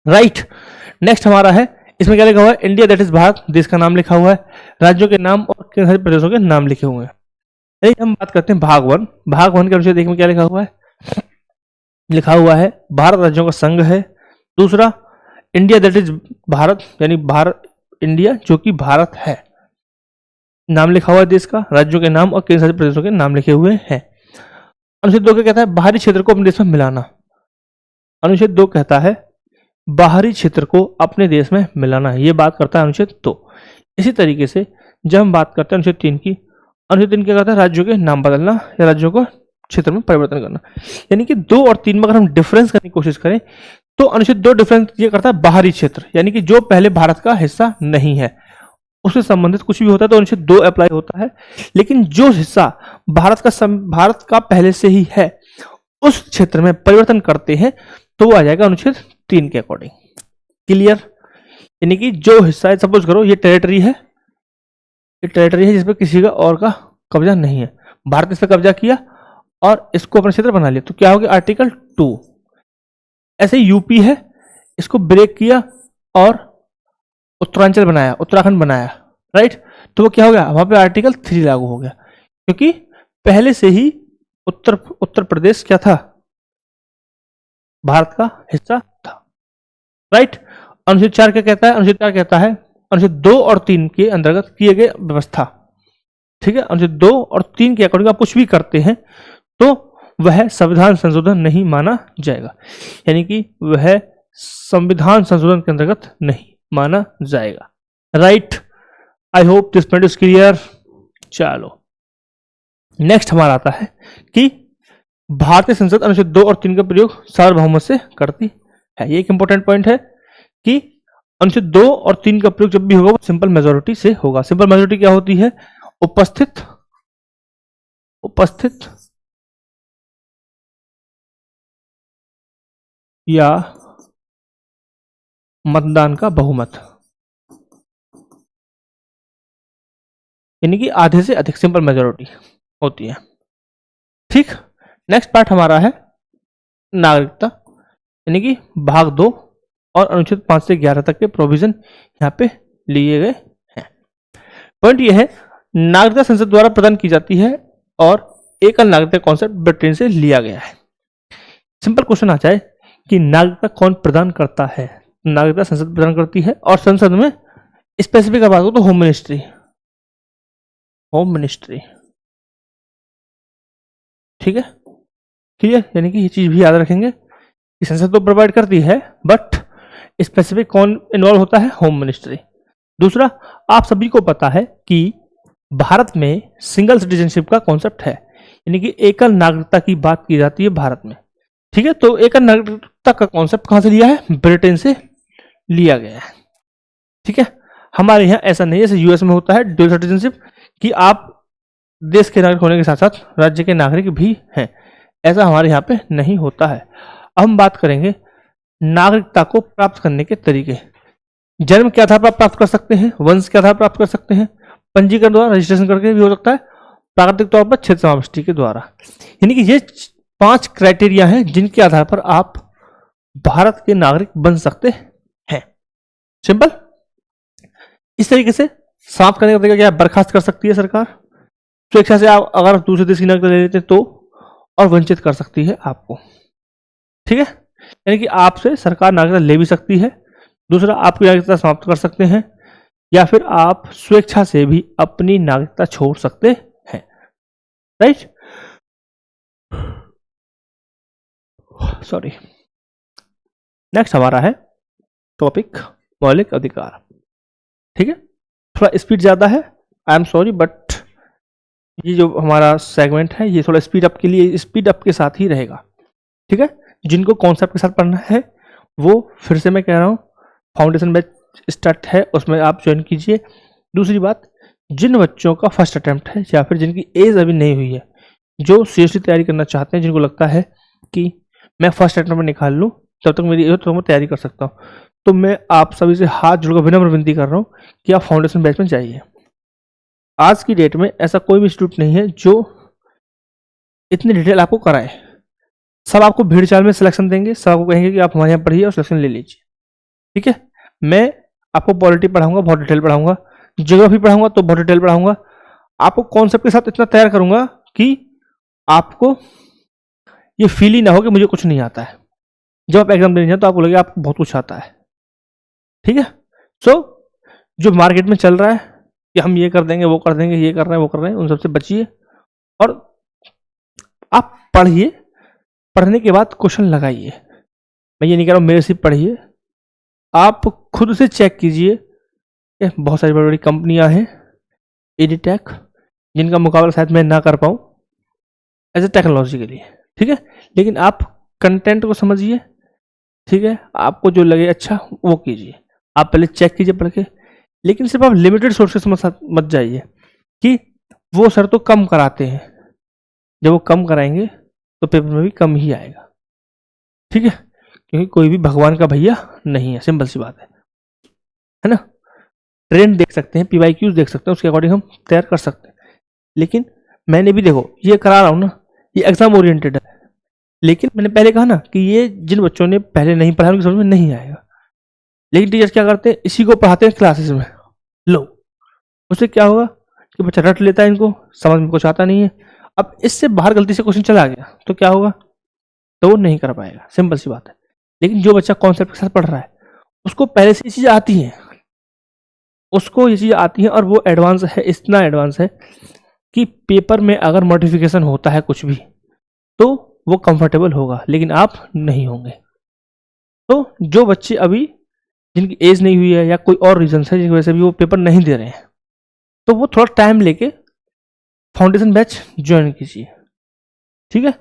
राइट, नेक्स्ट हमारा है, इसमें क्या लिखा हुआ है, इंडिया दैट इज भारत, देश का नाम लिखा हुआ है, राज्यों के नाम और केंद्र शासित प्रदेशों के नाम लिखे हुए हैं। यही हम बात करते हैं भाग 1। भाग 1 के अनुच्छेद 1 में क्या लिखा हुआ है, भारत राज्यों का संघ है। दूसरा, इंडिया दैट इज भारत, यानी भारत, इंडिया जो कि भारत है, नाम लिखा हुआ है देश का, राज्यों के नाम और केंद्र शासित प्रदेशों के नाम लिखे हुए हैं। अनुच्छेद 2 क्या कहता है, बाहरी क्षेत्र को अपने देश में मिलाना। अनुच्छेद 2 कहता है बाहरी क्षेत्र को अपने देश में मिलाना, ये बात करता है अनुच्छेद 2। इसी तरीके से जब हम बात करते हैं अनुच्छेद 3 की, अनुच्छेद 3 क्या कहता है, राज्यों के नाम बदलना या राज्यों को क्षेत्र में परिवर्तन करना। यानी कि 2 और 3 में अगर हम डिफरेंस करने की कोशिश करें तो अनुच्छेद 2 डिफरेंस ये करता है बाहरी क्षेत्र, यानी कि जो पहले भारत का हिस्सा नहीं है, उससे संबंधित कुछ भी होता है तो अनुच्छेद 2 अप्लाई होता है। लेकिन जो हिस्सा भारत का पहले से ही है, उस क्षेत्र में परिवर्तन करते हैं तो वो आ जाएगा अनुच्छेद 3 के अकॉर्डिंग। क्लियर, यानी कि जो हिस्सा है, सपोज करो ये टेरिटरी है, ये टेरिटरी है जिसपे किसी का और का कब्जा नहीं है, भारत इस पर कब्जा किया और इसको अपना क्षेत्र बना लिया, तो क्या हो गया, आर्टिकल 2। ऐसे यूपी है, इसको ब्रेक किया और उत्तरांचल बनाया, उत्तराखंड बनाया, राइट, तो वो क्या हो गया, वहां पे आर्टिकल 3 लागू हो गया, क्योंकि पहले से ही उत्तर प्रदेश क्या था, भारत का हिस्सा था। राइट, अनुच्छेद 4 क्या कहता है, अनुच्छेद 4 कहता है अनुच्छेद 2 और 3 के अंतर्गत किए गए व्यवस्था। ठीक है, अनुच्छेद 2 और 3 के अकॉर्डिंग आप कुछ भी करते हैं तो वह संविधान संशोधन नहीं माना जाएगा, यानी कि वह संविधान संशोधन के अंतर्गत नहीं माना जाएगा। Right, I hope this point is clear. चलो नेक्स्ट हमारा आता है कि भारतीय संसद अनुच्छेद 2 और 3 का प्रयोग सार्वभौमत से करती है। ये एक इंपॉर्टेंट पॉइंट है कि अनुच्छेद 2 और 3 का प्रयोग जब भी होगा वो सिंपल मेजोरिटी से होगा। सिंपल मेजोरिटी क्या होती है, उपस्थित या मतदान का बहुमत, यानी कि आधे से अधिक, सिंपल मेजोरिटी होती है। ठीक, नेक्स्ट पार्ट हमारा है नागरिकता, यानी कि भाग 2 और अनुच्छेद 5 से 11 तक के प्रोविजन यहाँ पे लिए गए हैं। पॉइंट ये है, नागरिकता संसद द्वारा प्रदान की जाती है और एकल नागरिकता कॉन्सेप्ट ब्रिटेन से लिया गया है। सिंपल क्वेश्चन आ जाए कि नागरिकता कौन प्रदान करता है? नागरिकता संसद प्रदान करती है, और संसद में स्पेसिफिक बात हो तो होम मिनिस्ट्री, ठीक है, क्लियर? यानी कि ये चीज भी याद रखेंगे कि संसद तो प्रोवाइड करती है, बट स्पेसिफिक कौन इन्वॉल्व होता है? Home ministry. दूसरा, आप सभी को पता है कि भारत में सिंगल सिटीजनशिप का कॉन्सेप्ट है, यानी कि एकल नागरिकता की बात की जाती है भारत में, ठीक है। तो एकल नागरिकता का कॉन्सेप्ट कहां से लिया है? ब्रिटेन से लिया गया है, ठीक है। हमारे यहाँ ऐसा नहीं है जैसे यूएस में होता है ड्यूअल सिटीजनशिप, कि आप देश के नागरिक होने के साथ साथ राज्य के नागरिक भी हैं, ऐसा हमारे यहाँ पे नहीं होता है। अब हम बात करेंगे नागरिकता को प्राप्त करने के तरीके। जन्म के आधार पर प्राप्त कर सकते हैं, वंश के आधार पर प्राप्त कर सकते हैं, पंजीकरण द्वारा, रजिस्ट्रेशन करके भी हो सकता है, प्राकृतिक तौर पर क्षेत्र समाविष्टि के द्वारा। यानी कि ये 5 क्राइटेरिया हैं जिनके आधार पर आप भारत के नागरिक बन सकते हैं। सिंपल। इस तरीके से समाप्त करने का तरीका क्या है? बर्खास्त कर सकती है सरकार स्वेच्छा से, आप अगर दूसरे देश की नागरिकता ले लेते तो, और वंचित कर सकती है आपको, ठीक है। यानी कि आपसे सरकार नागरिकता ले भी सकती है, दूसरा आपकी नागरिकता समाप्त कर सकते हैं, या फिर आप स्वेच्छा से भी अपनी नागरिकता छोड़ सकते हैं, राइट? सॉरी। नेक्स्ट हमारा है टॉपिक मौलिक अधिकार, ठीक है। थोड़ा स्पीड ज्यादा है, आई एम सॉरी, बट ये जो हमारा सेगमेंट है ये थोड़ा स्पीड अप के लिए, स्पीड अप के साथ ही रहेगा, ठीक है। जिनको कॉन्सेप्ट के साथ पढ़ना है वो, फिर से मैं कह रहा हूँ, फाउंडेशन बैच स्टार्ट है, उसमें आप ज्वाइन कीजिए। दूसरी बात, जिन बच्चों का फर्स्ट अटेम्प्ट है या फिर जिनकी एज अभी नहीं हुई है, जो सीरियसली तैयारी करना चाहते हैं, जिनको लगता है कि मैं फर्स्ट अटेम्प्ट में निकाल लूँ, तब तक मेरी एज हो तो मैं तैयारी कर सकता हूँ, तो मैं आप सभी से हाथ जोड़कर विनम्र विनती कर रहा हूँ कि आप फाउंडेशन बैच में जाइए। आज की डेट में ऐसा कोई भी इंस्टीट्यूट नहीं है जो इतनी डिटेल आपको कराए। सब आपको भीड़ चाल में सिलेक्शन देंगे, सब आपको कहेंगे कि आप हमारे यहाँ पढ़िए और सिलेक्शन ले लीजिए, ठीक है। मैं आपको पॉलिटी पढ़ाऊंगा, बहुत डिटेल पढ़ाऊंगा, ज्योग्राफी पढ़ाऊंगा तो बहुत डिटेल पढ़ाऊंगा, आपको कॉन्सेप्ट के साथ इतना तैयार करूंगा कि आपको ये फील ही ना हो कि मुझे कुछ नहीं आता है। जब आप एग्जाम देने जाए तो आपको लगे आपको बहुत कुछ आता है, ठीक है। सो जो मार्केट में चल रहा है कि हम ये कर देंगे, वो कर देंगे, ये कर रहे हैं, वो कर रहे हैं, उन सबसे बचिए और आप पढ़िए। पढ़ने के बाद क्वेश्चन लगाइए। मैं ये नहीं कह रहा हूँ मेरे से पढ़िए, आप खुद से चेक कीजिए। बहुत सारी बड़ी बड़ी कंपनियां हैं एडीटेक, जिनका मुकाबला शायद मैं ना कर पाऊँ एज ए टेक्नोलॉजी के लिए, ठीक है। लेकिन आप कंटेंट को समझिए, ठीक है। आपको जो लगे अच्छा वो कीजिए, आप पहले चेक कीजिए पढ़ के। लेकिन सिर्फ आप लिमिटेड सोर्सेस मत जाइए कि वो सर तो कम कराते हैं, जब वो कम कराएंगे तो पेपर में भी कम ही आएगा, ठीक है। क्योंकि कोई भी भगवान का भैया नहीं है, सिंपल सी बात है ना। ट्रेंड देख सकते हैं, PYQs देख सकते हैं, उसके अकॉर्डिंग हम तैयार कर सकते हैं। लेकिन मैंने भी देखो ये करा रहा हूँ ना, ये एग्जाम ओरिएंटेड है, लेकिन मैंने पहले कहा ना कि ये जिन बच्चों ने पहले नहीं पढ़ा उनकी समझ में नहीं आएगा। लेकिन टीचर्स क्या करते हैं, इसी को पढ़ाते हैं क्लासेस में, लो उससे क्या होगा कि बच्चा रट लेता है, इनको समझ में कुछ आता नहीं है। अब इससे बाहर गलती से क्वेश्चन चला गया तो क्या होगा, तो वो नहीं कर पाएगा, सिंपल सी बात है। लेकिन जो बच्चा कॉन्सेप्ट के साथ पढ़ रहा है उसको पहले से ये चीज़ आती है, उसको ये चीज़ आती है, और वो एडवांस है, इतना एडवांस है कि पेपर में अगर मॉडिफिकेशन होता है कुछ भी तो वो कंफर्टेबल होगा, लेकिन आप नहीं होंगे। तो जो बच्चे अभी जिनकी एज नहीं हुई है या कोई और रीजन है जिसकी वजह से भी वो पेपर नहीं दे रहे हैं, तो वो थोड़ा टाइम लेके फाउंडेशन बैच ज्वाइन कीजिए, ठीक है।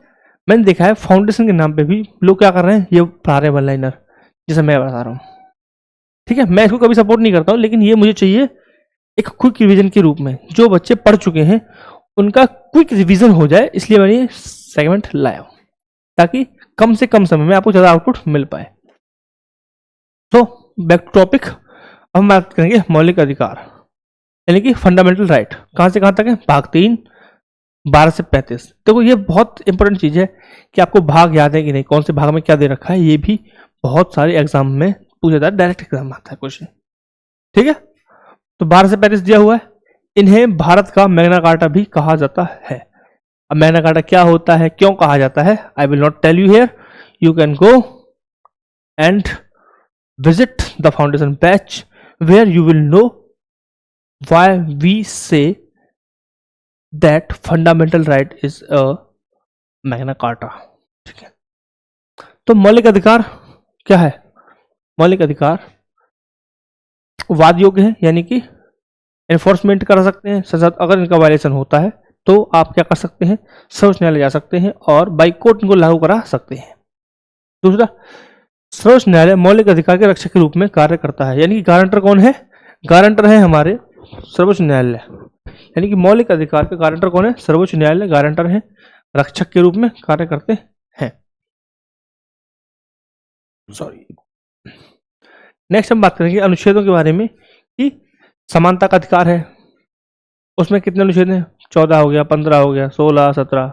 मैंने देखा है फाउंडेशन के नाम पे भी लोग क्या कर रहे हैं, ये पढ़ा रहे हैं वन लाइनर, जैसे मैं बता रहा हूँ, ठीक है। मैं इसको कभी सपोर्ट नहीं करता हूँ, लेकिन ये मुझे चाहिए एक क्विक रिवीजन के रूप में। जो बच्चे पढ़ चुके हैं उनका क्विक रिवीजन हो जाए, इसलिए मैंने ये सेगमेंट लाया हूँ, ताकि कम से कम समय में आपको ज़्यादा आउटपुट मिल पाए। तो बैक टू टॉपिक, अब हम बात करेंगे मौलिक अधिकार, यानी कि फंडामेंटल राइट। कहाँ से कहाँ तक है? भाग 3 12 से 35। देखो ये बहुत इंपॉर्टेंट चीज़ है कि आपको भाग याद है कि नहीं, कौन से भाग में क्या दे रखा है, ये भी बहुत सारे एग्जाम में पूछा जाता है, डायरेक्ट एग्जाम आता है क्वेश्चन, ठीक है। तो 12 से 35 दिया हुआ है। इन्हें भारत का मैग्ना कार्टा भी कहा जाता है। अब मैग्ना कार्टा क्या होता है, क्यों कहा जाता है, I will not tell you here, you can go and visit the foundation batch where you will know why we say that fundamental right is a magna carta। ठीक है, तो मौलिक अधिकार क्या है? मौलिक अधिकार वाद योग्य है, यानी कि एनफोर्समेंट कर सकते हैं संसद। अगर इनका वायलेशन होता है तो आप क्या कर सकते हैं, सर्वोच्च न्यायालय जा सकते हैं और बाई कोर्ट इनको लागू करा सकते हैं। दूसरा, सर्वोच्च न्यायालय मौलिक अधिकार के रक्षक के रूप में कार्य करता है, यानी कि गारंटर कौन है? गारंटर है हमारे सर्वोच्च न्यायालय, यानी कि मौलिक अधिकार के गारंटर कौन है? सर्वोच्च न्यायालय गारंटर है, रक्षक के रूप में कार्य करते हैं। सॉरी, नेक्स्ट हम बात करेंगे अनुच्छेदों के बारे में कि समानता का अधिकार है, उसमें कितने अनुच्छेद हैं? 14 हो गया, 15 हो गया, 16, 17,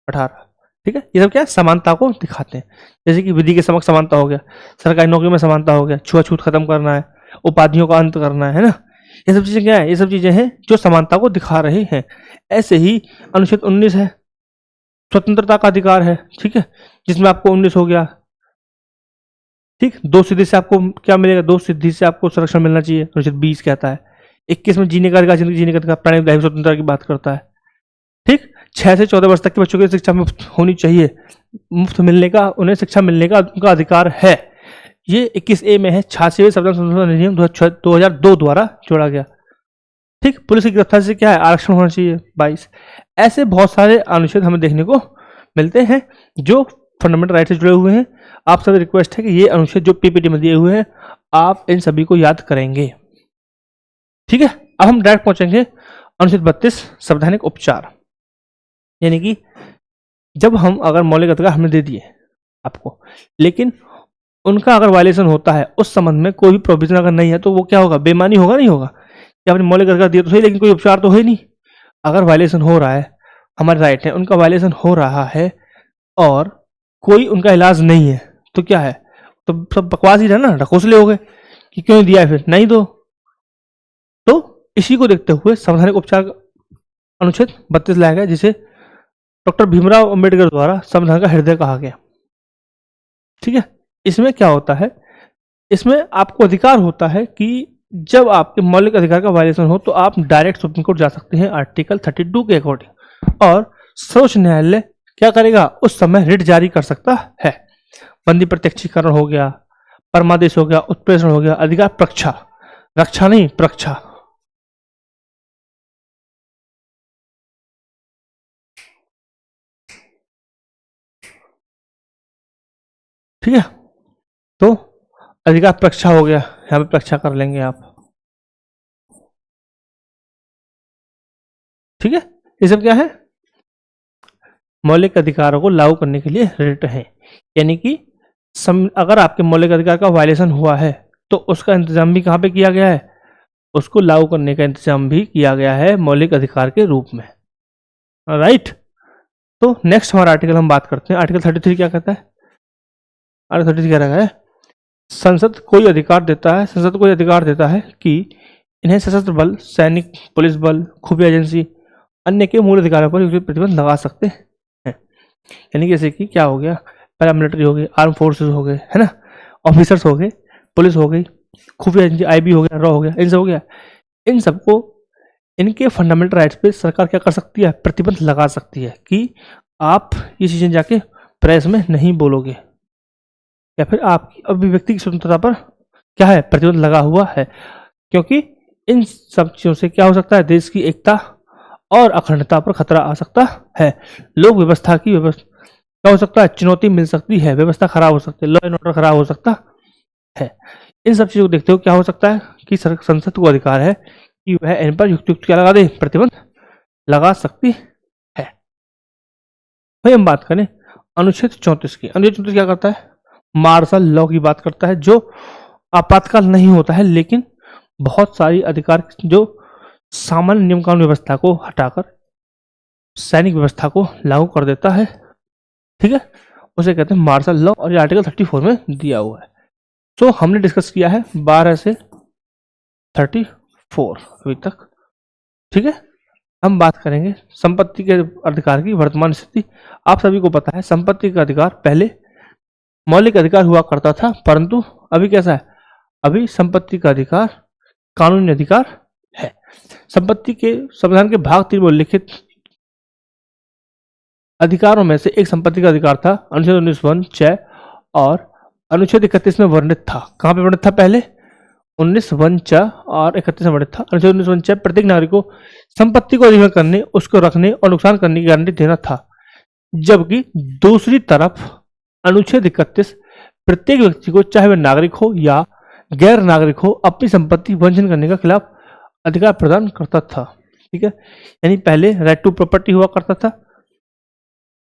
18। ठीक है, ये सब क्या है? समानता को दिखाते हैं। जैसे कि विधि के समक्ष समानता हो गया, सरकारी नौकरी में समानता हो गया, छुआछूत खत्म करना है, उपाधियों का अंत करना है ना, ये सब चीजें क्या है? ये सब चीजें हैं जो समानता को दिखा रहे हैं। ऐसे ही अनुच्छेद 19 है, स्वतंत्रता का अधिकार है। ठीक है, जिसमें आपको 19 हो गया, ठीक, 2 सिद्धि से आपको क्या मिलेगा? 2 सिद्धि से आपको संरक्षण मिलना चाहिए, अनुच्छेद 20 कहता है। 21 में जीने का अधिकार, जिंदगी जीने का अधिकार, प्राणी दैहिक स्वतंत्रता की बात करता है। ठीक, 6 से 14 वर्ष तक के बच्चों की शिक्षा मुफ्त होनी चाहिए, मुफ्त मिलने का, उन्हें शिक्षा मिलने का उनका अधिकार है। ये 21A में है, 86वें संविधान संशोधन अधिनियम 2002 द्वारा जोड़ा गया। ठीक, पुलिस की गिरफ्तारी से क्या है? आरक्षण होना चाहिए, 22। ऐसे बहुत सारे अनुच्छेद हमें देखने को मिलते हैं जो फंडामेंटल राइट से जुड़े हुए हैं। आप सभी रिक्वेस्ट है कि ये अनुच्छेद जो पीपीटी में दिए हुए हैं आप इन सभी को याद करेंगे। ठीक है, अब हम डायरेक्ट पहुंचेंगे अनुच्छेद 32 संवैधानिक उपचार, यानी कि जब हम अगर मौलिक अधिकार हमने दे दिए आपको, लेकिन उनका अगर वायलेशन होता है, उस संबंध में कोई भी प्रोविजन अगर नहीं है, तो वो क्या होगा? बेईमानी होगा, नहीं होगा? कि आपने मौलिक अधिकार दिया तो सही, लेकिन कोई उपचार तो है नहीं। अगर वायलेशन हो रहा है, हमारे राइट है, उनका वायलेशन हो रहा है और कोई उनका इलाज नहीं है, तो क्या है? तो सब बकवास ही रहना, ढकोसले हो गए कि क्यों दिया है, फिर नहीं दो। तो इसी को देखते हुए संवैधानिक उपचार अनुच्छेद 32 लाया गया, जिसे डॉक्टर भीमराव अंबेडकर द्वारा संविधान का हृदय कहा गया। ठीक है, इसमें क्या होता है? इसमें आपको अधिकार होता है कि जब आपके मौलिक अधिकार का वायलेशन हो तो आप डायरेक्ट सुप्रीम कोर्ट जा सकते हैं आर्टिकल 32 के अकॉर्डिंग, और सर्वोच्च न्यायालय क्या करेगा? उस समय रिट जारी कर सकता है। बंदी प्रत्यक्षीकरण हो गया, परमादेश हो गया, उत्प्रेषण हो गया, अधिकार प्रक्षा, रक्षा नहीं प्रक्षा। ठीक है, तो अधिकार प्रक्षा हो गया, यहां पे प्रक्षा कर लेंगे आप। ठीक है, ये सब क्या है? मौलिक अधिकारों को लागू करने के लिए रिट है, यानी कि अगर आपके मौलिक अधिकार का वायलेशन हुआ है तो उसका इंतजाम भी कहाँ पे किया गया है? उसको लागू करने का इंतजाम भी किया गया है मौलिक अधिकार के रूप में। राइट, तो नेक्स्ट हमारा आर्टिकल हम बात करते हैं। आर्टिकल 33 क्या कहता है? आर्टिकल 33 क्या रखा है? संसद कोई अधिकार देता है, संसद कोई अधिकार देता है कि इन्हें सशस्त्र बल, सैनिक, पुलिस बल, खुफिया एजेंसी अन्य के मूल अधिकारों पर प्रतिबंध लगा सकते हैं। यानी जैसे कि क्या हो गया? पैरामिलिट्री हो गई, आर्म फोर्सेस हो गए, है ना, ऑफिसर्स हो गए, पुलिस हो गई, खुफिया एजेंसी, आईबी हो गया, रॉ हो गया, इन सब हो गया। इन सबको, इनके फंडामेंटल राइट्स पे सरकार क्या कर सकती है? प्रतिबंध लगा सकती है कि आप ये चीजें जाके प्रेस में नहीं बोलोगे, या फिर आपकी अभिव्यक्ति की स्वतंत्रता पर क्या है? प्रतिबंध लगा हुआ है। क्योंकि इन सब चीजों से क्या हो सकता है? देश की एकता और अखंडता पर खतरा आ सकता है। लोक व्यवस्था की क्या हो सकता है? चुनौती मिल सकती है, व्यवस्था खराब हो सकती है, लॉ एंड ऑर्डर खराब हो सकता है। इन सब चीजों को देखते हुए क्या हो सकता है कि संसद को अधिकार है कि वह इन पर युक्त क्या लगा दे? प्रतिबंध लगा सकती है। भाई हम बात करें अनुच्छेद 34 की। अनुच्छेद 34 क्या करता है? मार्शल लॉ की बात करता है, जो आपातकाल नहीं होता है, लेकिन बहुत सारी अधिकार जो सामान्य नियम कानून व्यवस्था को हटाकर सैनिक व्यवस्था को लागू कर देता है। ठीक है, उसे कहते हैं मार्शल लॉ, और ये आर्टिकल 34 में दिया हुआ है। तो हमने डिस्कस किया है 12 से 34 अभी तक। ठीक है, हम बात करेंगे संपत्ति के अधिकार की वर्तमान स्थिति। आप सभी को पता है संपत्ति का अधिकार पहले मौलिक अधिकार हुआ करता था, परंतु अभी कैसा है, अभी संपत्ति का अधिकार कानूनी अधिकार है। संपत्ति के संविधान के भाग 3 में उल्लिखित अधिकारों में से एक संपत्ति का अधिकार था, अनुच्छेद 19(1)(च) और अनुच्छेद 31 में वर्णित था। कहाँ पे वर्णित था? पहले 19(1)(च) और 31 में वर्णित था। अनुच्छेद 19(1)(च) प्रत्येक नागरिक को संपत्ति को अधिग्रहण करने, उसको रखने और नुकसान करने की गारंटी देना था, जबकि दूसरी तरफ अनुच्छेद 31 प्रत्येक व्यक्ति को, चाहे वह नागरिक हो या गैर नागरिक हो, अपनी संपत्ति वंचन करने का खिलाफ अधिकार प्रदान करता था। ठीक है, यानी पहले राइट टू प्रॉपर्टी हुआ करता था।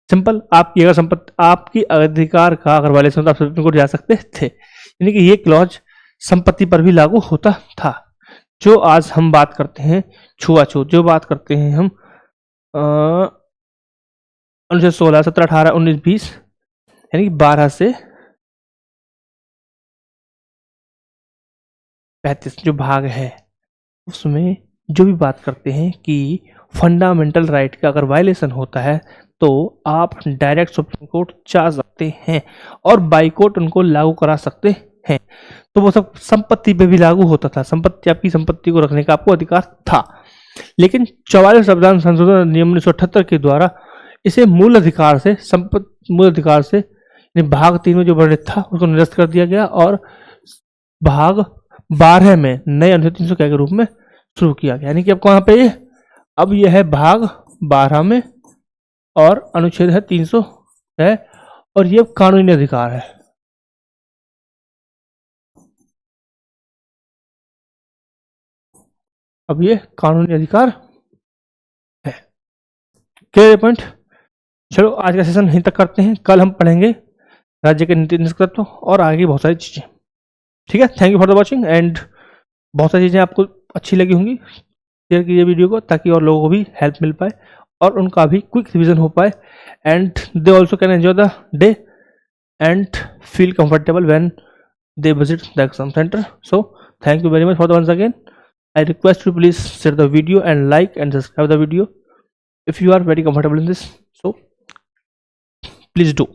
सिंपल, आपकी अगर संपत्ति, आपकी अधिकार का अगर वायलेशन तो आप सुप्रीम कोर्ट जा सकते थे। यानी कि ये क्लॉज संपत्ति पर भी लागू होता था। जो आज हम बात करते हैं छुआछूत, जो बात करते हैं हम अनुच्छेद 16, 17, 18, 19, 20 यानी कि 12 से 35 जो भाग है, उसमें जो भी बात करते हैं कि फंडामेंटल राइट का अगर वायलेशन होता है तो आप डायरेक्ट सुप्रीम कोर्ट जा सकते हैं और बाई कोर्ट उनको लागू करा सकते हैं। तो वो सब संपत्ति पे भी लागू होता था। संपत्ति, आपकी संपत्ति को रखने का आपको अधिकार था। लेकिन 44 संविधान संशोधन नियम 1978 के द्वारा इसे मूल अधिकार से भाग 3 में जो वर्णित था उसको निरस्त कर दिया गया और भाग 12 में नए अनुच्छेद 300 के रूप में शुरू किया गया। यानी कि अब कहाँ पे, अब यह है भाग 12 में और अनुच्छेद है 300 है और ये कानूनी अधिकार है। अब ये कानूनी अधिकार है। Clear point? चलो आज का सेशन यहीं तक करते हैं। कल हम पढ़ेंगे राज्य के नीति निष्कर्षों और आगे बहुत सारी चीजें। ठीक है, thank you for the watching and बहुत सारी चीजें आपको अच्छी लगी होंगी। शेयर कीजिए वीडियो को ताकि और लोगों को भी हेल्प मिल पाए और उनका भी क्विक रिवीजन हो पाए and they also can enjoy the day and feel comfortable when they visit the exam center. So thank you very much for the once again. I request you please share the video and like and subscribe the video if you are very comfortable in this. So please do.